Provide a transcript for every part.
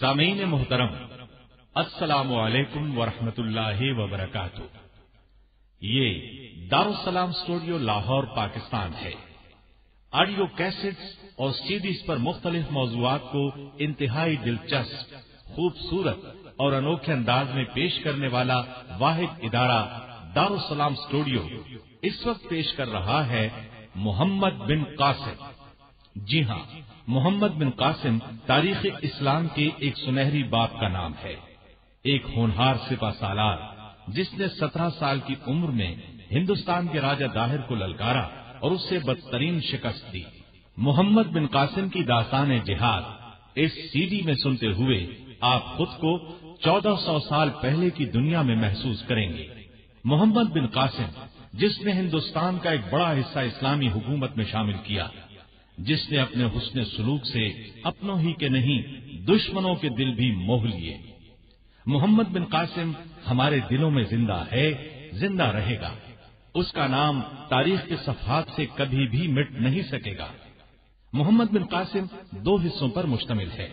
سامعین محترم، السلام علیکم ورحمۃ اللہ وبرکاتہ۔ یہ دارالسلام اسٹوڈیو لاہور پاکستان ہے۔ آڈیو کیسٹس اور سیڈیز پر مختلف موضوعات کو انتہائی دلچسپ، خوبصورت اور انوکھے انداز میں پیش کرنے والا واحد ادارہ دارالسلام اسٹوڈیو اس وقت پیش کر رہا ہے محمد بن قاسم۔ جی ہاں، محمد بن قاسم تاریخ اسلام کے ایک سنہری باب کا نام ہے۔ ایک ہونہار سپہ سالار جس نے 17 سال کی عمر میں ہندوستان کے راجہ داہر کو للکارا اور اس سے بدترین شکست دی۔ محمد بن قاسم کی داستان جہاد اس سی ڈی میں سنتے ہوئے آپ خود کو 1400 سال پہلے کی دنیا میں محسوس کریں گے۔ محمد بن قاسم جس نے ہندوستان کا ایک بڑا حصہ اسلامی حکومت میں شامل کیا، جس نے اپنے حسن سلوک سے اپنوں ہی کے نہیں دشمنوں کے دل بھی موہ لیے۔ محمد بن قاسم ہمارے دلوں میں زندہ ہے، زندہ رہے گا۔ اس کا نام تاریخ کے صفحات سے کبھی بھی مٹ نہیں سکے گا۔ محمد بن قاسم 2 حصوں پر مشتمل ہے۔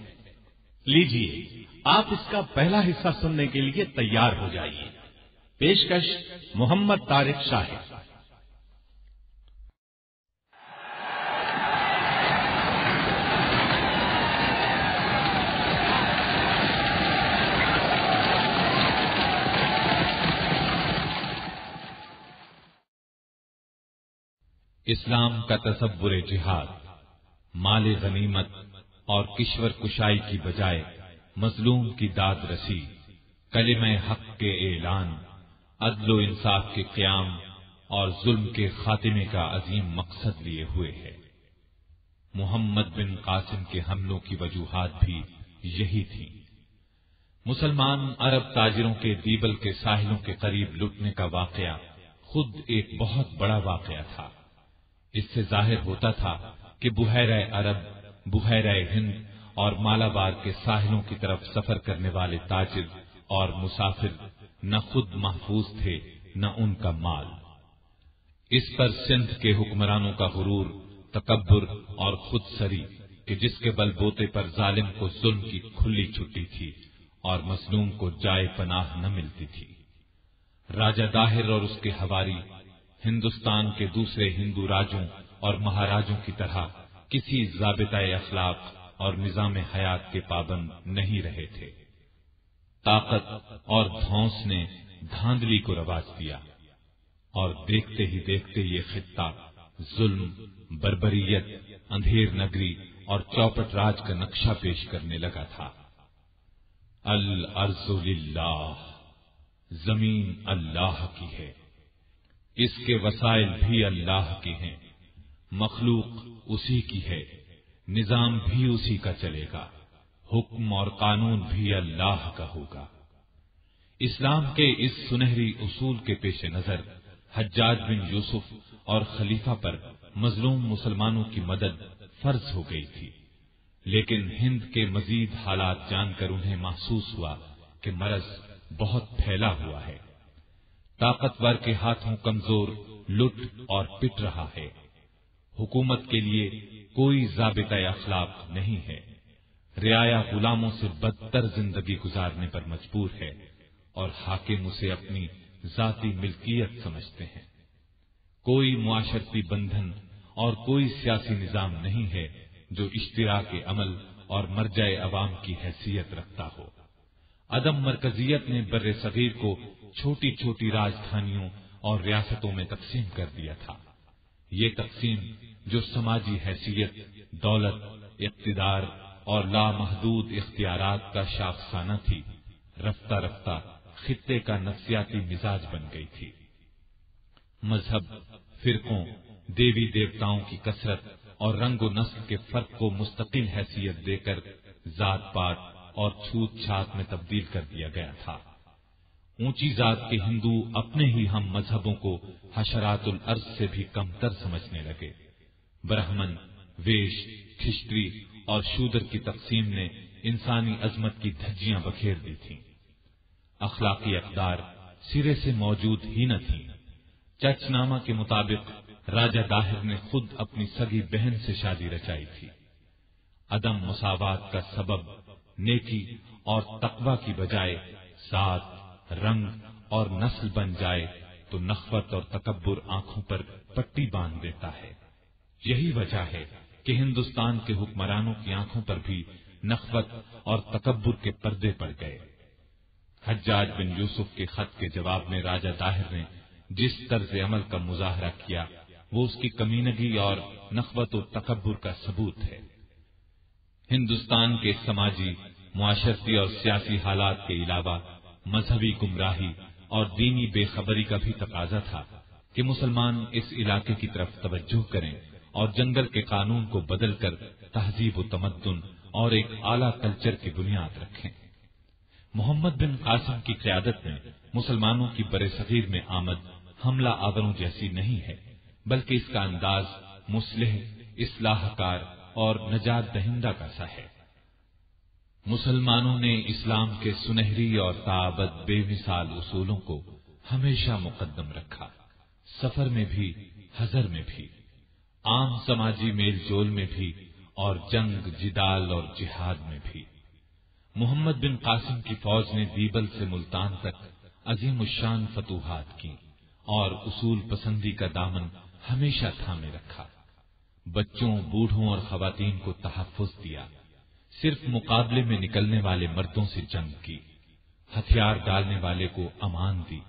لیجئے آپ اس کا پہلا حصہ سننے کے لیے تیار ہو جائیے۔ پیشکش محمد طارق شاہد۔ اسلام کا تصور جہاد، مال غنیمت اور کشور کشائی کی بجائے مظلوم کی داد رسی، کلمہ حق کے اعلان، عدل و انصاف کے قیام اور ظلم کے خاتمے کا عظیم مقصد لیے ہوئے ہے۔ محمد بن قاسم کے حملوں کی وجوہات بھی یہی تھیں۔ مسلمان عرب تاجروں کے دیبل کے ساحلوں کے قریب لٹنے کا واقعہ خود ایک بہت بڑا واقعہ تھا۔ اس سے ظاہر ہوتا تھا کہ بحیرہ عرب، بحیرہ ہند اور مالابار کے ساحلوں کی طرف سفر کرنے والے تاجر اور مسافر نہ خود محفوظ تھے نہ ان کا مال۔ اس پر سندھ کے حکمرانوں کا غرور، تکبر اور خود سری کہ جس کے بل بوتے پر ظالم کو ظلم کی کھلی چھٹی تھی اور مظلوم کو جائے پناہ نہ ملتی تھی۔ راجہ داہر اور اس کے حواری ہندوستان کے دوسرے ہندو راجوں اور مہاراجوں کی طرح کسی ضابطۂ اخلاق اور نظام حیات کے پابند نہیں رہے تھے۔ طاقت اور دھونس نے دھاندلی کو رواج دیا اور دیکھتے ہی دیکھتے یہ خطہ ظلم، بربریت، اندھیر نگری اور چوپٹ راج کا نقشہ پیش کرنے لگا تھا۔ الارض للہ، زمین اللہ کی ہے، اس کے وسائل بھی اللہ کے ہیں، مخلوق اسی کی ہے، نظام بھی اسی کا چلے گا، حکم اور قانون بھی اللہ کا ہوگا۔ اسلام کے اس سنہری اصول کے پیش نظر حجاج بن یوسف اور خلیفہ پر مظلوم مسلمانوں کی مدد فرض ہو گئی تھی، لیکن ہند کے مزید حالات جان کر انہیں محسوس ہوا کہ مرض بہت پھیلا ہوا ہے۔ طاقتور کے ہاتھوں کمزور لٹ اور پٹ رہا ہے۔ حکومت کے لیے کوئی ضابطۂ اخلاق نہیں ہے۔ رعایا غلاموں سے بدتر زندگی گزارنے پر مجبور ہے اور حاکم اسے اپنی ذاتی ملکیت سمجھتے ہیں۔ کوئی معاشرتی بندھن اور کوئی سیاسی نظام نہیں ہے جو اشتراک عمل اور مرجع عوام کی حیثیت رکھتا ہو۔ عدم مرکزیت نے بر صغیر کو چھوٹی چھوٹی راجدھانیوں اور ریاستوں میں تقسیم کر دیا تھا۔ یہ تقسیم جو سماجی حیثیت، دولت، اقتدار اور لامحدود اختیارات کا شاخسانہ تھی، رفتہ رفتہ خطے کا نفسیاتی مزاج بن گئی تھی۔ مذہب، فرقوں، دیوی دیوتاؤں کی کثرت اور رنگ و نسل کے فرق کو مستقل حیثیت دے کر ذات پات اور چھوت چھات میں تبدیل کر دیا گیا تھا۔ اونچی ذات کے ہندو اپنے ہی ہم مذہبوں کو حشرات الارض سے بھی کمتر سمجھنے لگے۔ برہمن، ویش، کھشتری اور شودر کی تقسیم نے انسانی عظمت کی دھجیاں بکھیر دی تھیں۔ اخلاقی اقدار سرے سے موجود ہی نہ تھیں۔ چچ نامہ کے مطابق راجہ داہر نے خود اپنی سگی بہن سے شادی رچائی تھی۔ عدم مساوات کا سبب نیکی اور تقوی کی بجائے ذات، رنگ اور نسل بن جائے تو نخوت اور تکبر آنکھوں پر پٹی باندھ دیتا ہے۔ یہی وجہ ہے کہ ہندوستان کے حکمرانوں کی آنکھوں پر بھی نخوت اور تکبر کے پردے پڑ گئے۔ حجاج بن یوسف کے خط کے جواب میں راجہ طاہر نے جس طرز عمل کا مظاہرہ کیا وہ اس کی کمینگی اور نخوت و تکبر کا ثبوت ہے۔ ہندوستان کے سماجی، معاشرتی اور سیاسی حالات کے علاوہ مذہبی گمراہی اور دینی بے خبری کا بھی تقاضا تھا کہ مسلمان اس علاقے کی طرف توجہ کریں اور جنگل کے قانون کو بدل کر تہذیب و تمدن اور ایک اعلیٰ کلچر کی بنیاد رکھیں۔ محمد بن قاسم کی قیادت میں مسلمانوں کی برصغیر میں آمد حملہ آوروں جیسی نہیں ہے، بلکہ اس کا انداز مصلح، اصلاح کار اور نجات دہندہ کا سا ہے۔ مسلمانوں نے اسلام کے سنہری اور تعابد بے مثال اصولوں کو ہمیشہ مقدم رکھا، سفر میں بھی، حضر میں بھی، عام سماجی میل جول میں بھی اور جنگ، جدال اور جہاد میں بھی۔ محمد بن قاسم کی فوج نے دیبل سے ملتان تک عظیم الشان فتوحات کی اور اصول پسندی کا دامن ہمیشہ تھامے رکھا۔ بچوں، بوڑھوں اور خواتین کو تحفظ دیا، صرف مقابلے میں نکلنے والے مردوں سے جنگ کی، ہتھیار ڈالنے والے کو امان دی،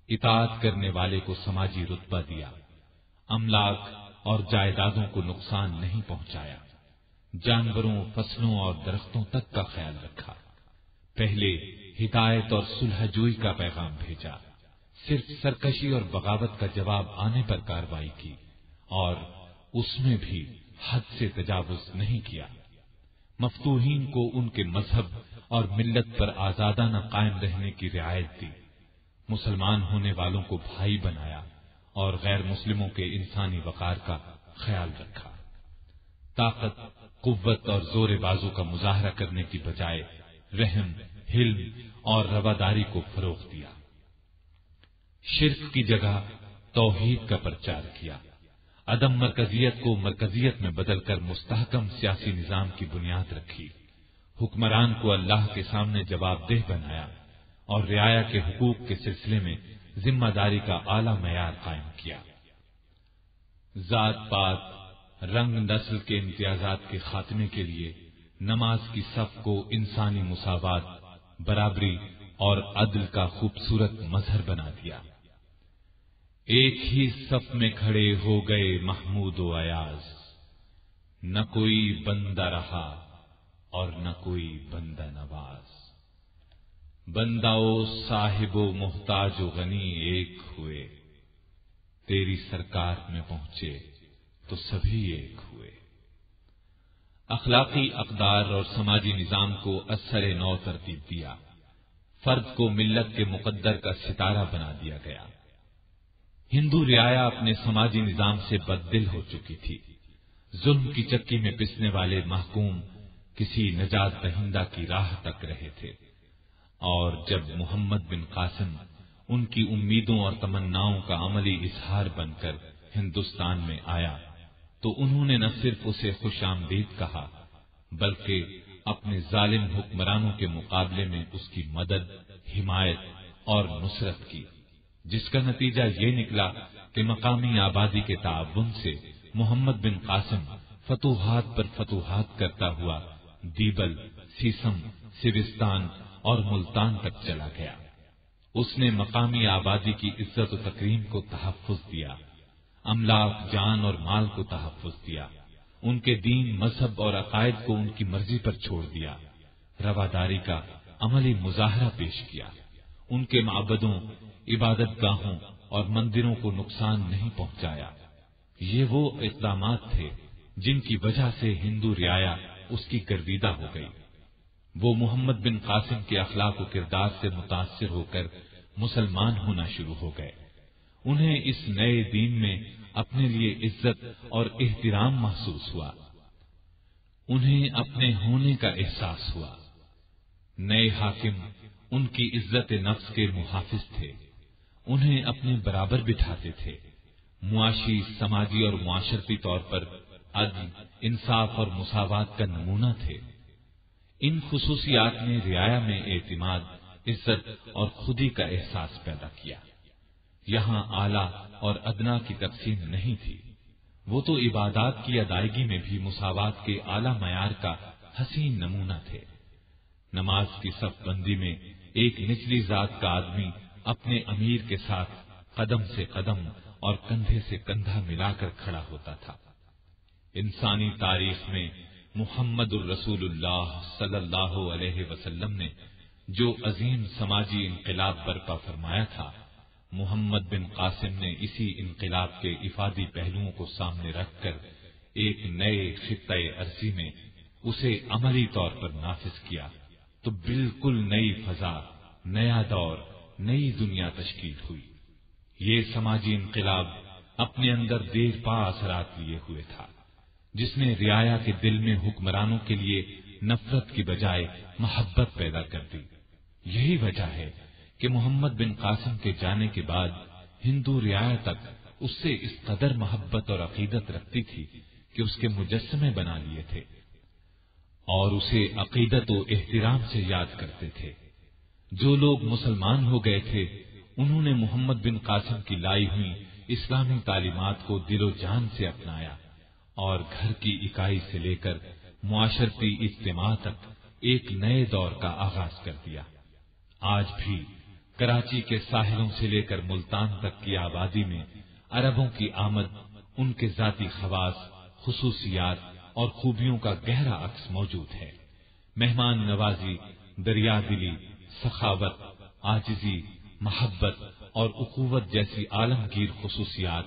اطاعت کرنے والے کو سماجی رتبہ دیا، املاک اور جائیدادوں کو نقصان نہیں پہنچایا، جانوروں، فصلوں اور درختوں تک کا خیال رکھا۔ پہلے ہدایت اور صلح جوئی کا پیغام بھیجا، صرف سرکشی اور بغاوت کا جواب آنے پر کارروائی کی اور اس میں بھی حد سے تجاوز نہیں کیا۔ مفتوحین کو ان کے مذہب اور ملت پر آزادانہ قائم رہنے کی رعایت دی، مسلمان ہونے والوں کو بھائی بنایا اور غیر مسلموں کے انسانی وقار کا خیال رکھا۔ طاقت، قوت اور زور بازو کا مظاہرہ کرنے کی بجائے رحم، حلم اور رواداری کو فروغ دیا۔ شرک کی جگہ توحید کا پرچار کیا، عدم مرکزیت کو مرکزیت میں بدل کر مستحکم سیاسی نظام کی بنیاد رکھی، حکمران کو اللہ کے سامنے جواب دہ بنایا اور رعایا کے حقوق کے سلسلے میں ذمہ داری کا اعلیٰ معیار قائم کیا۔ ذات پات، رنگ، نسل کے امتیازات کے خاتمے کے لیے نماز کی صف کو انسانی مساوات، برابری اور عدل کا خوبصورت مظہر بنا دیا۔ ایک ہی صف میں کھڑے ہو گئے محمود و ایاز، نہ کوئی بندہ رہا اور نہ کوئی بندہ نواز۔ بندہ و صاحب و محتاج و غنی ایک ہوئے، تیری سرکار میں پہنچے تو سبھی ایک ہوئے۔ اخلاقی اقدار اور سماجی نظام کو اثر نو ترتیب دیا، فرد کو ملت کے مقدر کا ستارہ بنا دیا گیا۔ ہندو رعایا اپنے سماجی نظام سے بددل ہو چکی تھی، ظلم کی چکی میں پسنے والے محکوم کسی نجات دہندہ کی راہ تک رہے تھے، اور جب محمد بن قاسم ان کی امیدوں اور تمناؤں کا عملی اظہار بن کر ہندوستان میں آیا تو انہوں نے نہ صرف اسے خوش آمدید کہا بلکہ اپنے ظالم حکمرانوں کے مقابلے میں اس کی مدد، حمایت اور نصرت کی، جس کا نتیجہ یہ نکلا کہ مقامی آبادی کے تعاون سے محمد بن قاسم فتوحات پر فتوحات کرتا ہوا دیبل، سیسم، سیوستان اور ملتان تک چلا گیا۔ اس نے مقامی آبادی کی عزت و تکریم کو تحفظ دیا، املاک، جان اور مال کو تحفظ دیا، ان کے دین، مذہب اور عقائد کو ان کی مرضی پر چھوڑ دیا، رواداری کا عملی مظاہرہ پیش کیا، ان کے معبدوں، عبادت گاہوں اور مندروں کو نقصان نہیں پہنچایا۔ یہ وہ اقدامات تھے جن کی وجہ سے ہندو رعایا اس کی گرویدہ ہو گئی۔ وہ محمد بن قاسم کے اخلاق و کردار سے متاثر ہو کر مسلمان ہونا شروع ہو گئے۔ انہیں اس نئے دین میں اپنے لیے عزت اور احترام محسوس ہوا، انہیں اپنے ہونے کا احساس ہوا۔ نئے حاکم ان کی عزت نفس کے محافظ تھے، انہیں اپنے برابر بٹھاتے تھے، معاشی، سماجی اور معاشرتی طور پر عدل، انصاف اور مساوات کا نمونہ تھے۔ ان خصوصیات نے رعایا میں اعتماد، عزت اور خودی کا احساس پیدا کیا۔ یہاں اعلیٰ اور ادنا کی تقسیم نہیں تھی، وہ تو عبادات کی ادائیگی میں بھی مساوات کے اعلیٰ معیار کا حسین نمونہ تھے۔ نماز کی صف بندی میں ایک نچلی ذات کا آدمی اپنے امیر کے ساتھ قدم سے قدم اور کندھے سے کندھا ملا کر کھڑا ہوتا تھا۔ انسانی تاریخ میں محمد الرسول اللہ صلی اللہ علیہ وسلم نے جو عظیم سماجی انقلاب برپا فرمایا تھا، محمد بن قاسم نے اسی انقلاب کے افادی پہلوؤں کو سامنے رکھ کر ایک نئے خطۂ ارضی میں اسے عملی طور پر نافذ کیا تو بالکل نئی فضا، نیا دور، نئی دنیا تشکیل ہوئی۔ یہ سماجی انقلاب اپنے اندر دیر پا اثرات لیے ہوئے تھا، جس نے رعایا کے دل میں حکمرانوں کے لیے نفرت کی بجائے محبت پیدا کر دی۔ یہی وجہ ہے کہ محمد بن قاسم کے جانے کے بعد ہندو رعایا تک اس سے اس قدر محبت اور عقیدت رکھتی تھی کہ اس کے مجسمے بنا لیے تھے اور اسے عقیدت و احترام سے یاد کرتے تھے۔ جو لوگ مسلمان ہو گئے تھے انہوں نے محمد بن قاسم کی لائی ہوئی اسلامی تعلیمات کو دل و جان سے اپنایا اور گھر کی اکائی سے لے کر معاشرتی اجتماع تک ایک نئے دور کا آغاز کر دیا۔ آج بھی کراچی کے ساحلوں سے لے کر ملتان تک کی آبادی میں عربوں کی آمد، ان کے ذاتی خواص، خصوصیات اور خوبیوں کا گہرا عکس موجود ہے۔ مہمان نوازی، دریا دلی، سخاوت، عاجزی، محبت اور اخوت جیسی عالمگیر خصوصیات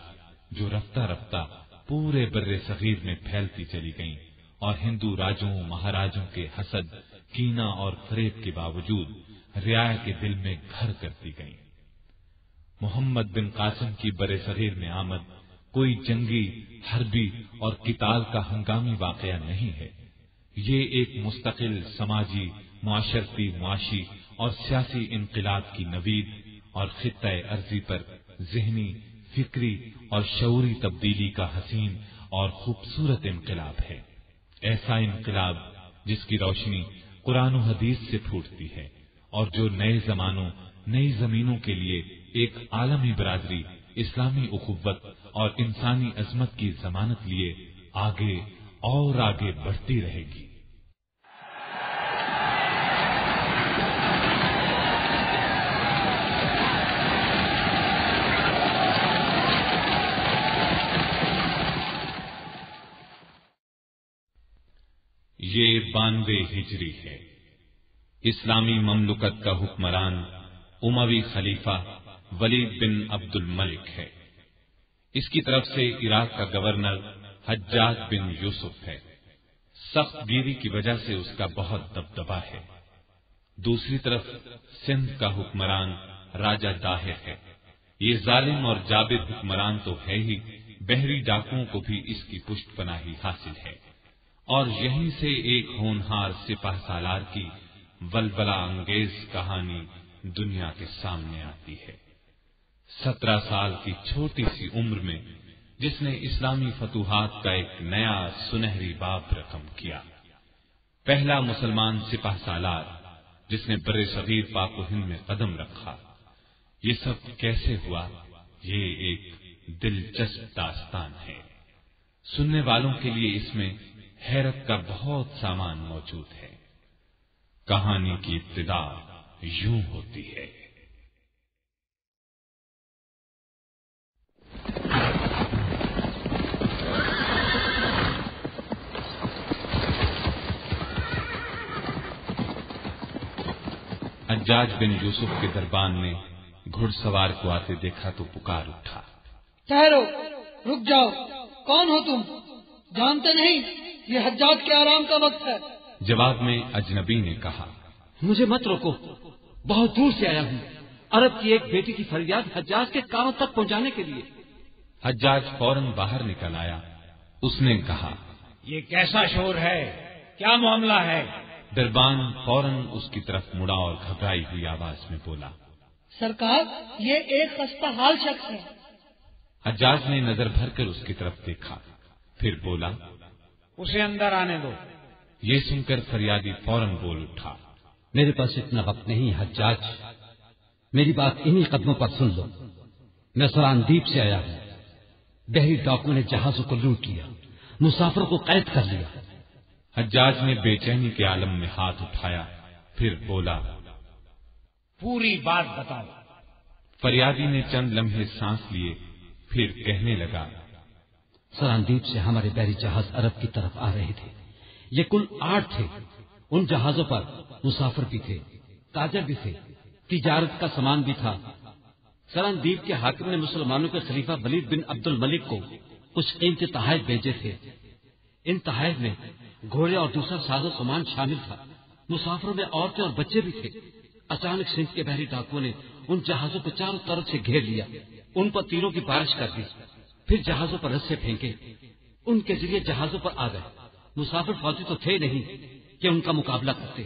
جو رفتہ رفتہ پورے بر صغیر میں پھیلتی چلی گئیں اور ہندو راجوں مہاراجوں کے حسد، کینہ اور فریب کے باوجود رعایا کے دل میں گھر کرتی گئیں۔ محمد بن قاسم کی بر صغیر میں آمد کوئی جنگی، حربی اور قتال کا ہنگامی واقعہ نہیں ہے، یہ ایک مستقل سماجی، معاشرتی، معاشی اور سیاسی انقلاب کی نوید اور خطۂ ارضی پر ذہنی، فکری اور شعوری تبدیلی کا حسین اور خوبصورت انقلاب ہے۔ ایسا انقلاب جس کی روشنی قرآن و حدیث سے پھوٹتی ہے اور جو نئے زمانوں، نئی زمینوں کے لیے ایک عالمی برادری، اسلامی اخوت اور انسانی عظمت کی ضمانت لیے آگے اور آگے بڑھتی رہے گی۔ یہ 92 ہجری ہے۔ اسلامی مملکت کا حکمران اموی خلیفہ ولید بن عبد الملک ہے۔ اس کی طرف سے عراق کا گورنر حجاج بن یوسف ہے۔ سخت گیری کی وجہ سے اس کا بہت دبدبا ہے۔ دوسری طرف سندھ کا حکمران راجہ طاہر ہے۔ یہ ظالم اور جابر حکمران تو ہے ہی، بحری ڈاکوؤں کو بھی اس کی پشت پناہی حاصل ہے، اور یہیں سے ایک ہونہار سپہ سالار کی ولولہ انگیز کہانی دنیا کے سامنے آتی ہے۔ 17 سال کی چھوٹی سی عمر میں جس نے اسلامی فتوحات کا ایک نیا سنہری باب رقم کیا، پہلا مسلمان سپہ سالار جس نے بر صغیر پاک و ہند میں قدم رکھا۔ یہ سب کیسے ہوا؟ یہ ایک دلچسپ داستان ہے۔ سننے والوں کے لیے اس میں حیرت کا بہت سامان موجود ہے۔ کہانی کی ابتدا یوں ہوتی ہے۔ حجاج بن یوسف کے دربان نے گھڑ سوار کو آتے دیکھا تو پکار اٹھا، ٹھہرو، رک جاؤ، کون ہو تم؟ جانتے نہیں یہ حجاج کے آرام کا وقت ہے؟ جواب میں اجنبی نے کہا، مجھے مت روکو، بہت دور سے آیا ہوں، عرب کی ایک بیٹی کی فریاد حجاج کے کانوں تک پہنچانے کے لیے۔ حجاج فوراً باہر نکل آیا۔ اس نے کہا، یہ کیسا شور ہے؟ کیا معاملہ ہے؟ دربان فوراً اس کی طرف مڑا اور گھبرائی ہوئی آواز میں بولا، سرکار، یہ ایک خستہ حال شخص ہے۔ حجاج نے نظر بھر کر اس کی طرف دیکھا، پھر بولا، اسے اندر آنے دو۔ یہ سن کر فریادی فوراً بول اٹھا، میرے پاس اتنا وقت نہیں حجاج، میری بات انہی قدموں پر سن لو۔ میں سراندیپ سے آیا ہوں، بحری ڈاکو نے جہازوں کو لوٹ لیا، مسافر کو قید کر لیا۔ حجاج نے بے چینی کے عالم میں ہاتھ اٹھایا، پھر بولا، پوری بات بتاؤ۔ فریادی نے چند لمحے سانس لیے، پھر کہنے لگا، سراندیپ سے ہمارے بحری جہاز عرب کی طرف آ رہے تھے، یہ کل 8 تھے۔ ان جہازوں پر مسافر بھی تھے، تاجر بھی تھے، تجارت کا سامان بھی تھا۔ سراندیپ کے حاکم نے مسلمانوں کے خلیفہ ولید بن عبد الملک کو کچھ قیمتی تحائف بھیجے تھے۔ ان تحائف میں گھوڑے اور دوسرا ساز و سامان شامل تھا۔ مسافروں میں عورتیں اور بچے بھی تھے۔ اچانک سندھ کے بحری ڈاکوؤں نے ان جہازوں کو چاروں طرف سے گھیر لیا، ان پر تیروں کی بارش کر دی، پھر جہازوں پر رسے پھینکے، ان کے ذریعے جہازوں پر آ گئے۔ مسافر فوجی تو تھے نہیں کہ ان کا مقابلہ کرتے۔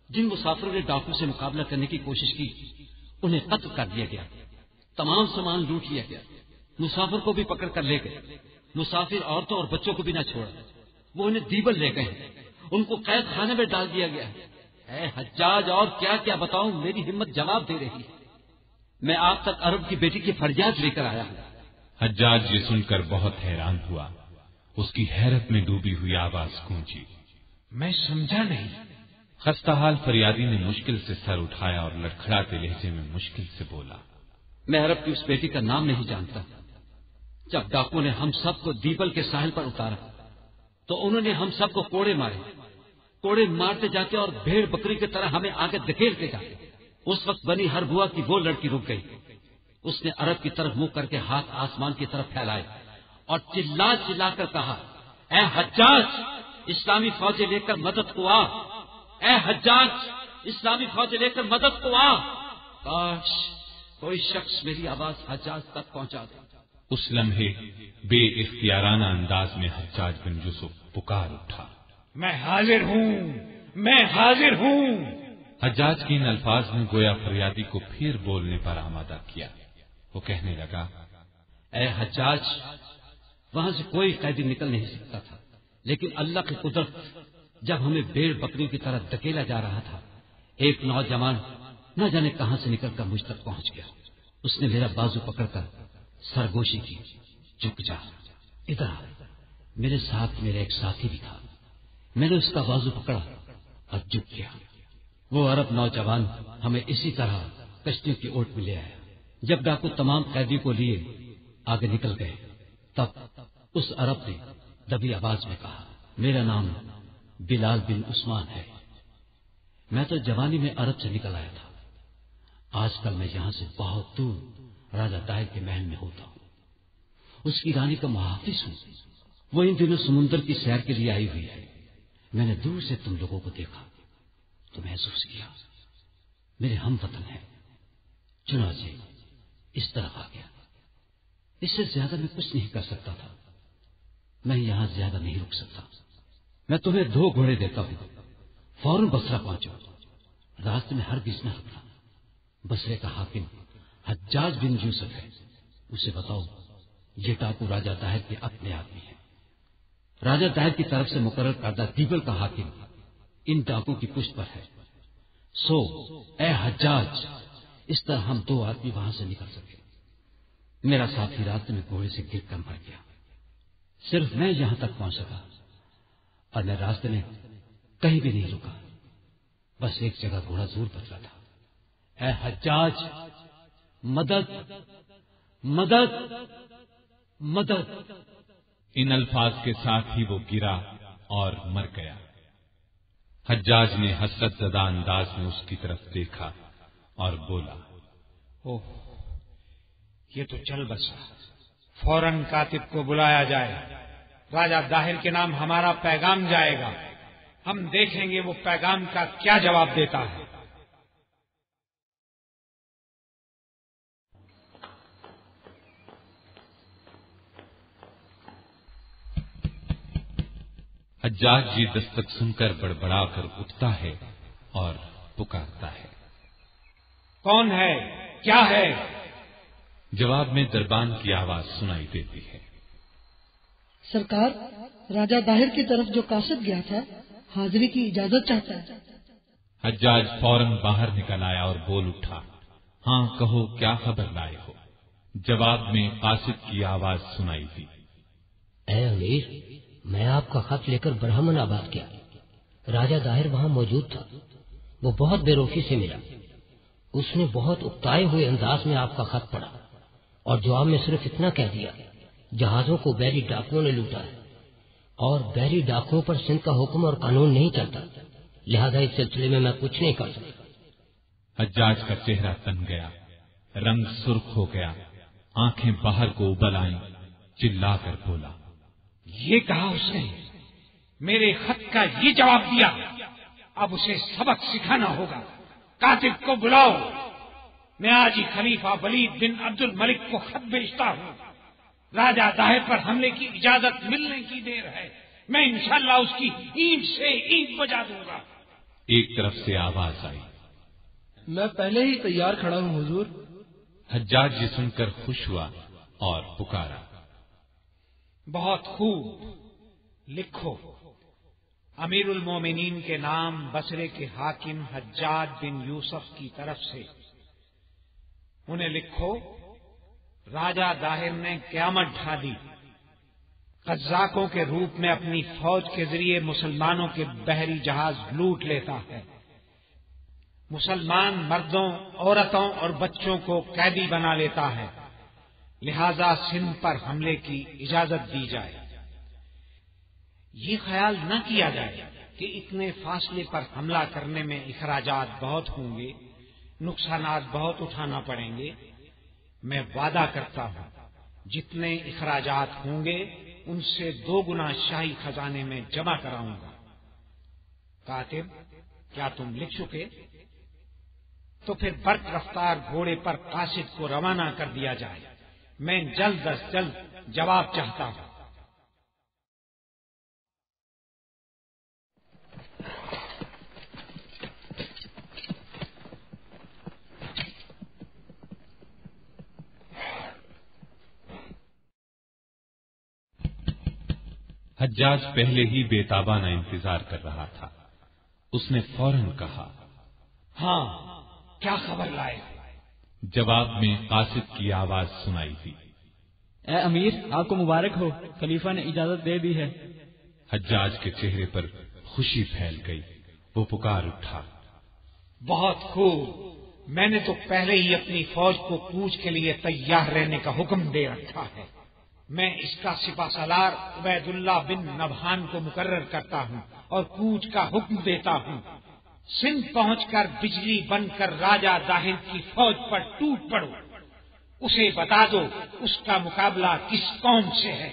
جن مسافروں نے ڈاکو سے مقابلہ کرنے کی کوشش کی انہیں قتل کر دیا گیا، تمام سامان لوٹ لیا گیا، مسافر کو بھی پکڑ کر لے گئے، مسافر عورتوں اور بچوں کو بھی نہ چھوڑا، وہ انہیں دیبل لے گئے، ان کو قید خانے میں ڈال دیا گیا۔ اے حجاج، اور کیا کیا بتاؤں، میری ہمت جواب دے رہی ہے۔ میں آپ تک عرب کی بیٹی کی فریاد لے کر آیا ہوں۔ حجاج یہ سن کر بہت حیران ہوا، اس کی حیرت میں ڈوبی ہوئی آواز گونجی، میں سمجھا نہیں۔ خستہ حال فریادی نے مشکل سے سر اٹھایا اور لڑکھڑاتے لہجے میں مشکل سے بولا، میں عرب کی اس بیٹی کا نام نہیں جانتا۔ جب ڈاکو نے ہم سب کو دیبل کے ساحل پر اتارا تو انہوں نے ہم سب کو کوڑے مارے، کوڑے مارتے جاتے اور بھیڑ بکری کی طرح ہمیں آگے دھکیلتے جاتے۔ اس وقت بنی ہربوا کی وہ لڑکی رک گئی، اس نے عرب کی طرف منہ کر کے ہاتھ آسمان کی طرف پھیلائے اور چلا چلا کر کہا، اے حجاج، اسلامی فوجیں لے کر مدد کو آ، اے حجاج، اسلامی فوجیں لے کر مدد کو آ۔ کاش کوئی شخص میری آواز حجاج تک پہنچا دے۔ اس لمحے بے اختیارانہ انداز میں حجاج بن یوسف پکار اٹھا، میں حاضر ہوں، میں حاضر ہوں۔ حجاج کے ان الفاظ نے گویا فریادی کو پھر بولنے پر آمادہ کیا۔ وہ کہنے لگا، اے حجاج، وہاں سے کوئی قیدی نکل نہیں سکتا تھا، لیکن اللہ کی قدرت، جب ہمیں بھیڑ بکریوں کی طرح دھکیلا جا رہا تھا، ایک نوجوان نہ جانے کہاں سے نکل کر مجھ تک پہنچ گیا۔ اس نے میرا بازو پکڑ کر سرگوشی کی، جھک جا، ادھر آ۔ میرے ساتھ میرا ایک ساتھی بھی تھا، میں نے اس کا بازو پکڑا اور جھک گیا۔ وہ عرب نوجوان ہمیں اسی طرح کشتیوں کی اوٹ میں لے آیا۔ جب ڈاکو تمام قیدیوں کو لیے آگے نکل گئے، تب اس عرب نے دبی آواز میں کہا، میرا نام بلال بن عثمان ہے، میں تو جوانی میں عرب سے نکل آیا تھا، آج کل میں یہاں سے بہت دور راجہ طاہر کے محل میں ہوتا ہوں، اس کی رانی کا محافظ ہوں۔ وہ ان دنوں سمندر کی سیر کے لیے آئی ہوئی ہے، میں نے دور سے تم لوگوں کو دیکھا تو محسوس کیا میرے ہم وطن ہیں، چنانچہ اس طرف آ گیا۔ اس سے زیادہ میں کچھ نہیں کر سکتا تھا، میں یہاں زیادہ نہیں رک سکتا، میں تمہیں 2 گھوڑے دیتا ہوں، فوراً بصرہ پہنچو، راستے میں ہرگز نہ رکنا۔ بصرے کا حاکم حجاج بن یوسف ہے، اسے بتاؤ یہ ڈاکو راجہ طاہر کے اپنے آدمی ہیں، راجہ طاہر کی طرف سے مقرر کردہ دیبل کا حاکم ان ڈاکو کی پشت پر ہے۔ سو اے حجاج، اس طرح ہم 2 آدمی وہاں سے نکل سکے۔ میرا ساتھی راستے میں گھوڑے سے گر کر مر گیا، صرف میں یہاں تک پہنچ سکا، اور میں راستے میں کہیں بھی نہیں رکا، بس ایک جگہ گھوڑا زور بدلا تھا۔ اے حجاج، مدد مدد مدد۔ ان الفاظ کے ساتھ ہی وہ گرا اور مر گیا۔ حجاج نے حسرت زدہ انداز میں اس کی طرف دیکھا اور بولا، اوہ، یہ تو چل بسا، فوراً کاتب کو بلایا جائے، راجہ طاہر کے نام ہمارا پیغام جائے گا، ہم دیکھیں گے وہ پیغام کا کیا جواب دیتا ہے۔ حجاج یہ دستک سن کر بڑبڑا کر اٹھتا ہے اور پکارتا ہے، کون ہے؟ کیا ہے؟ جواب میں دربان کی آواز سنائی دیتی ہے، سرکار، راجہ طاہر کی طرف جو قاصد گیا تھا حاضری کی اجازت چاہتا ہے۔ حجاج فوراً باہر نکل آیا اور بول اٹھا، ہاں کہو کیا خبر لائے ہو؟ جواب میں قاصد کی آواز سنائی دی، اے امیر، میں آپ کا خط لے کر برہمن آباد گیا۔ راجہ داہر وہاں موجود تھا۔ وہ بہت بے روکی سے ملا۔ اس نے بہت اکتائے ہوئے انداز میں آپ کا خط پڑھا اور جواب میں صرف اتنا کہہ دیا، جہازوں کو بحری ڈاکوؤں نے لوٹا ہے اور بحری ڈاکوؤں پر سندھ کا حکم اور قانون نہیں چلتا، لہذا اس سلسلے میں کچھ نہیں کر سکتا۔ حجاج کا چہرہ تن گیا، رنگ سرخ ہو گیا، آنکھیں باہر کو ابل آئیں، چلا کر بولا، یہ کہا اس نے، میرے خط کا یہ جواب دیا، اب اسے سبق سکھانا ہوگا۔ کاتب کو بلاؤ، میں آج ہی خلیفہ ولید بن عبد الملک کو خط بھیجتا ہوں۔ راجہ داہر پر حملے کی اجازت ملنے کی دیر ہے، میں انشاءاللہ اس کی اینٹ سے اینٹ بجا دوں گا۔ ایک طرف سے آواز آئی، میں پہلے ہی تیار کھڑا ہوں حضور۔ حجاج یہ سن کر خوش ہوا اور پکارا، بہت خوب، لکھو، امیر المومنین کے نام بصرے کے حاکم حجاج بن یوسف کی طرف سے۔ انہیں لکھو، راجہ داہر نے قیامت ڈھا دی، قزاقوں کے روپ میں اپنی فوج کے ذریعے مسلمانوں کے بحری جہاز لوٹ لیتا ہے، مسلمان مردوں، عورتوں اور بچوں کو قیدی بنا لیتا ہے، لہذا سندھ پر حملے کی اجازت دی جائے۔ یہ خیال نہ کیا جائے کہ اتنے فاصلے پر حملہ کرنے میں اخراجات بہت ہوں گے، نقصانات بہت اٹھانا پڑیں گے۔ میں وعدہ کرتا ہوں جتنے اخراجات ہوں گے ان سے 2 گنا شاہی خزانے میں جمع کراؤں گا۔ کاتب، کیا تم لکھ چکے؟ تو پھر برق رفتار گھوڑے پر قاصد کو روانہ کر دیا جائے، میں جلد از جلد جواب چاہتا ہوں۔ حجاج پہلے ہی بےتابانہ انتظار کر رہا تھا۔ اس نے فوراً کہا، ہاں، کیا خبر لائے؟ جواب میں قاصد کی آواز سنائی دی، اے امیر، آپ کو مبارک ہو، خلیفہ نے اجازت دے دی ہے۔ حجاج کے چہرے پر خوشی پھیل گئی، وہ پکار اٹھا، بہت خوب، میں نے تو پہلے ہی اپنی فوج کو کوچ کے لیے تیار رہنے کا حکم دے رکھا ہے۔ میں اس کا سپہ سالار عبید اللہ بن نبہان کو مقرر کرتا ہوں اور کوچ کا حکم دیتا ہوں۔ سندھ پہنچ کر بجلی بن کر راجہ داہر کی فوج پر ٹوٹ پڑو، اسے بتا دو اس کا مقابلہ کس قوم سے ہے۔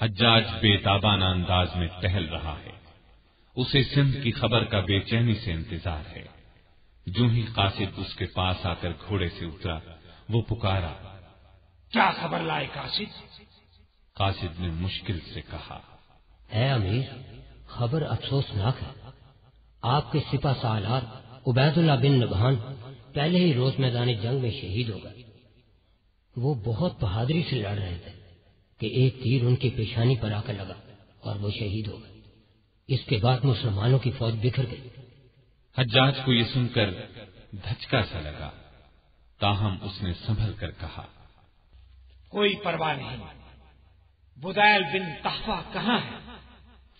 حجاج بےتابانہ انداز میں ٹہل رہا ہے، اسے سندھ کی خبر کا بے چینی سے انتظار ہے۔ جو ہی قاصد اس کے پاس آ کر گھوڑے سے اترا، وہ پکارا، کیا خبر لائے قاصد؟ قاصد نے مشکل سے کہا، اے امیر، خبر افسوسناک ہے۔ آپ کے سپہ سالار عبید اللہ بن نبہان پہلے ہی روز میدان جنگ میں شہید ہو گئے۔ وہ بہت بہادری سے لڑ رہے تھے کہ ایک تیر ان کی پیشانی پر آ کر لگا اور وہ شہید ہو گئے۔ اس کے بعد مسلمانوں کی فوج بکھر گئی۔ حجاج کو یہ سن کر دھچکا سا لگا، تاہم اس نے سنبھل کر کہا، کوئی پرواہ نہیں، بدائل بن تحفہ کہاں ہے؟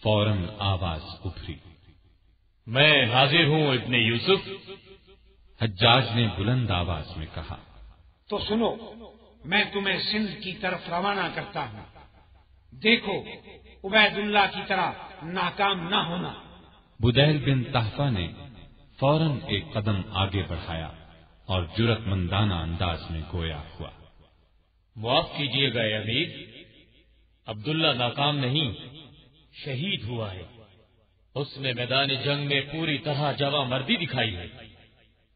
فوراً آواز ابھری، میں حاضر ہوں ابن یوسف۔ حجاج نے بلند آواز میں کہا، تو سنو، میں تمہیں سندھ کی طرف روانہ کرتا ہوں، دیکھو عبید اللہ کی طرح ناکام نہ ہونا۔ بدیل بن طہفہ نے فوراً ایک قدم آگے بڑھایا اور جرأت مندانہ انداز میں گویا ہوا، معاف کیجیے گا امیر، عبداللہ ناکام نہیں، شہید ہوا ہے۔ اس نے میدان جنگ میں پوری طرح جواں مردی دکھائی ہے۔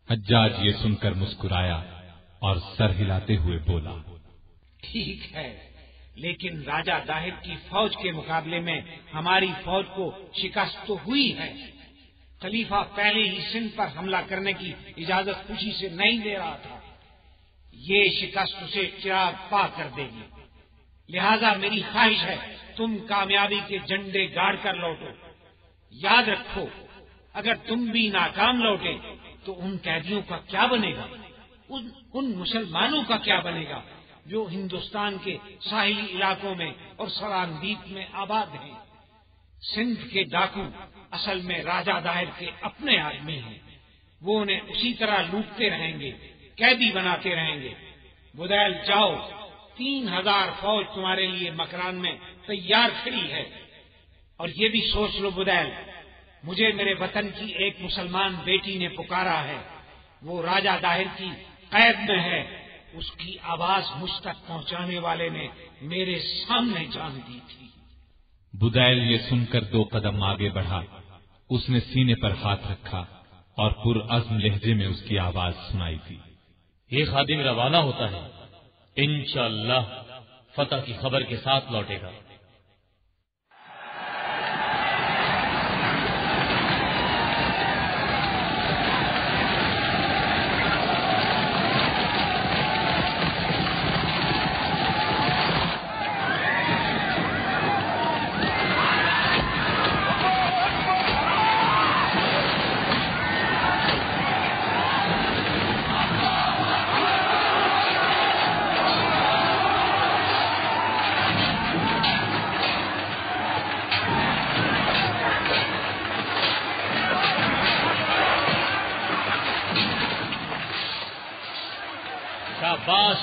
حجاج یہ سن کر مسکرایا اور سر ہلاتے ہوئے بولا، ٹھیک ہے، لیکن راجہ داہر کی فوج کے مقابلے میں ہماری فوج کو شکست تو ہوئی ہے۔ خلیفہ پہلے ہی سندھ پر حملہ کرنے کی اجازت خوشی سے نہیں دے رہا تھا، یہ شکست اسے چراغ پا کر دے گی، لہذا میری خواہش ہے تم کامیابی کے جھنڈے گاڑ کر لوٹو۔ یاد رکھو، اگر تم بھی ناکام لوٹے تو ان قیدیوں کا کیا بنے گا، ان مسلمانوں کا کیا بنے گا جو ہندوستان کے ساحلی علاقوں میں اور سرانبیت میں آباد ہیں۔ سندھ کے ڈاکو اصل میں راجہ داہر کے اپنے آدمی ہیں، وہ انہیں اسی طرح لوٹتے رہیں گے، قیدی بناتے رہیں گے۔ بدیل جاؤ، 3000 فوج تمہارے لیے مکران میں تیار کھڑی ہے۔ اور یہ بھی سوچ لو بدیل، مجھے میرے وطن کی ایک مسلمان بیٹی نے پکارا ہے، وہ راجہ داہر کی قید میں ہے، اس کی آواز مجھ تک پہنچانے والے نے میرے سامنے جان دی تھی۔ بدیل یہ سن کر 2 قدم آگے بڑھا، اس نے سینے پر ہاتھ رکھا اور پرعزم لہجے میں اس کی آواز سنائی دی، یہ خادم روانہ ہوتا ہے، انشاءاللہ فتح کی خبر کے ساتھ لوٹے گا۔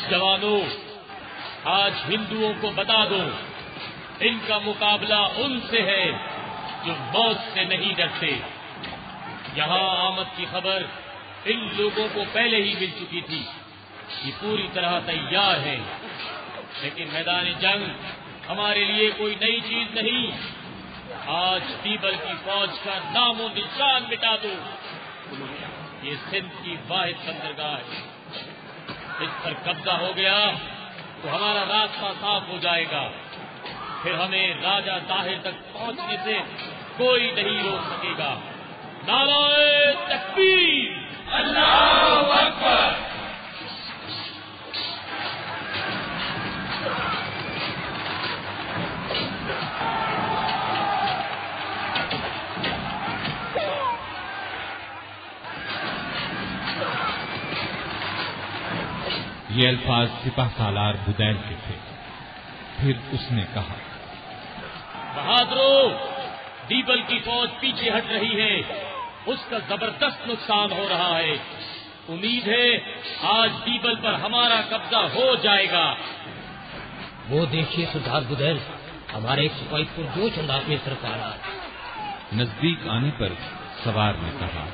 جوانوں، آج ہندوؤں کو بتا دو، ان کا مقابلہ ان سے ہے جو موت سے نہیں ڈرتے۔ یہاں آمد کی خبر ان لوگوں کو پہلے ہی مل چکی تھی، یہ پوری طرح تیار ہے، لیکن میدان جنگ ہمارے لیے کوئی نئی چیز نہیں۔ آج بیبل کی فوج کا نام و نشان مٹا دو، یہ سندھ کی واحد بندرگاہ ہے، اس پر قبضہ ہو گیا تو ہمارا راستہ صاف ہو جائے گا، پھر ہمیں راجہ طاہر تک پہنچنے سے کوئی نہیں روک سکے گا۔ نعرہ تکبیر، اللہ اکبر۔ یہ الفاظ سپہ سالار بدیل کے تھے۔ پھر اس نے کہا، بہادرو، بیبل کی فوج پیچھے ہٹ رہی ہے، اس کا زبردست نقصان ہو رہا ہے، امید ہے آج بیبل پر ہمارا قبضہ ہو جائے گا۔ وہ دیکھیے سردار بدیل، ہمارے ایک سپاہی پرجوش انداز میں طرف آ رہا ہے۔ نزدیک آنے پر سوار نے کہا،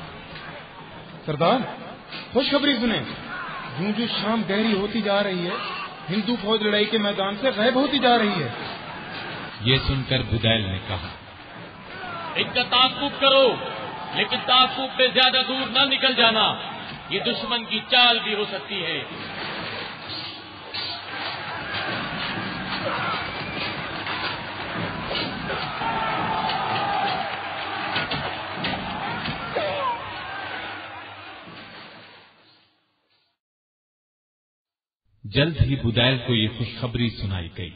سردار خوشخبری سنیں، یوں جو شام گہری ہوتی جا رہی ہے، ہندو فوج لڑائی کے میدان سے غائب ہوتی جا رہی ہے۔ یہ سن کر بدیل نے کہا، ان کا تعاقب کرو، لیکن تعاقب میں زیادہ دور نہ نکل جانا، یہ دشمن کی چال بھی ہو سکتی ہے۔ جلد ہی بدیل کو یہ خوشخبری سنائی گئی،